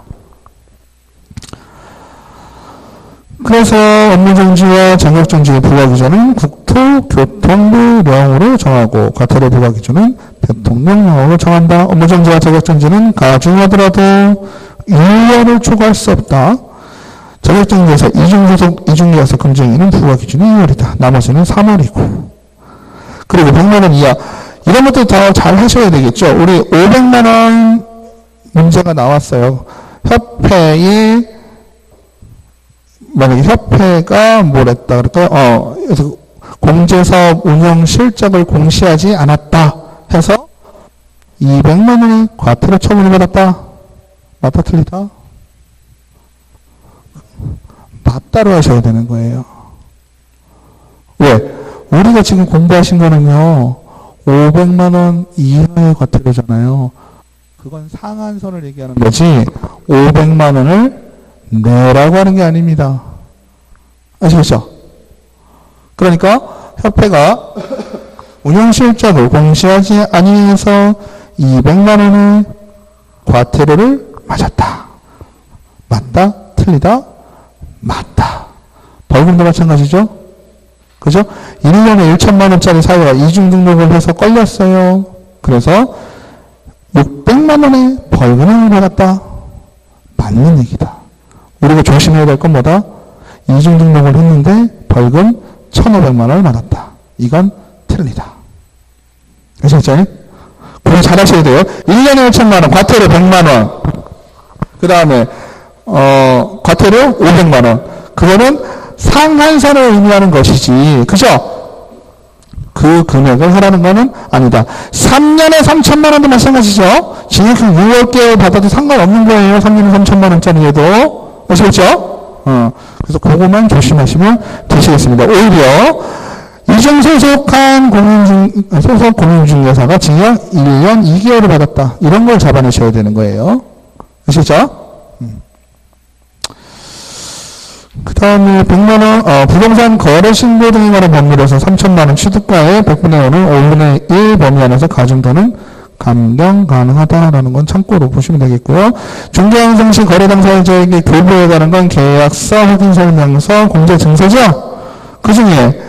그래서 업무정지와 자격정지의 부과기준은 국토교통부령으로 정하고 과태료 부과기준은 대통령령으로 정한다. 업무정지와 자격정지는 가중하더라도 1년을 초과할 수 없다. 자격정지에서 이중소속, 이중계약서 검증에는 부과기준이 2월이다. 나머지는 3월이고. 그리고 100만원 이하. 이런 것도 더 잘 하셔야 되겠죠. 우리 500만원 문제가 나왔어요. 만약에 협회가 뭘 했다 그럴까요? 그래서 공제사업 운영 실적을 공시하지 않았다 해서 200만원의 과태료 처분을 받았다. 맞다 틀리다? 맞다로 하셔야 되는 거예요. 왜? 우리가 지금 공부하신 거는요 500만원 이하의 과태료잖아요. 그건 상한선을 얘기하는 거지 500만원을 내라고 하는 게 아닙니다. 아시겠죠? 그러니까 협회가 운영실적을 공시하지 아니해서 200만원의 과태료를 맞았다. 맞다? 틀리다? 맞다. 벌금도 마찬가지죠? 그죠? 1년에 1천만원짜리 사유가 이중등록을 해서 걸렸어요. 그래서 600만원의 벌금을 받았다. 맞는 얘기다. 우리가 조심해야 될 건 뭐다? 이중등록을 했는데 벌금 1,500만원을 받았다. 이건 틀리다. 아시겠죠? 그거 잘 하셔야 돼요. 1년에 1천만원, 과태료 100만원. 그 다음에 과태료 500만원. 그거는 상한선을 의미하는 것이지. 그죠? 그 금액을 하라는 거는 아니다. 3년에 3천만원도 마찬가지죠. 징역형 6개월 받아도 상관없는 거예요. 3년에 3천만원짜리에도. 아시겠죠? 그래서 그것만 조심하시면 되시겠습니다. 오히려 이중소속한 소속 공인중개사가 징역 1년 2개월을 받았다. 이런 걸 잡아내셔야 되는 거예요. 아시겠죠? 그 다음에 100만원, 부동산 거래 신고 등에 관한 법률에서 3천만원 취득가의 100분의 5는 5분의 1 범위 안에서 가중도는 감경 가능하다라는 건 참고로 보시면 되겠고요. 중개항상 시 거래 당사자에게 교부에 관한 건 계약서, 확인설명서, 공제증서죠. 그 중에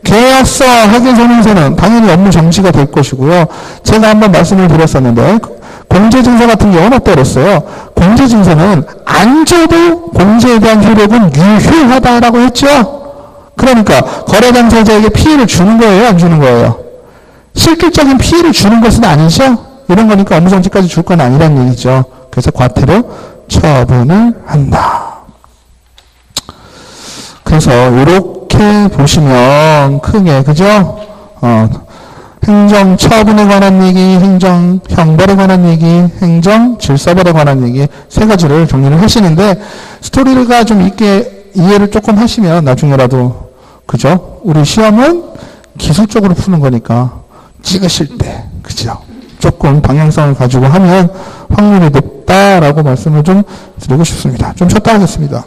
계약서, 확인설명서는 당연히 업무 정지가 될 것이고요. 제가 한번 말씀을 드렸었는데 공제증서 같은 경우는 어때 그랬어요? 공제증서는 안 줘도 공제에 대한 효력은 유효하다라고 했죠. 그러니까 거래 당사자에게 피해를 주는 거예요, 안 주는 거예요? 실질적인 피해를 주는 것은 아니죠. 이런 거니까 업무정지까지 줄 건 아니란 얘기죠. 그래서 과태료 처분을 한다. 그래서 이렇게 보시면 크게 그죠? 행정처분에 관한 얘기, 행정형벌에 관한 얘기, 행정질서벌에 관한 얘기 세 가지를 정리를 하시는데 스토리가 좀 있게 이해를 조금 하시면 나중에라도 그죠? 우리 시험은 기술적으로 푸는 거니까 찍으실 때 그죠? 조금 방향성을 가지고 하면 확률이 높다라고 말씀을 좀 드리고 싶습니다. 좀 쉬었다 하겠습니다.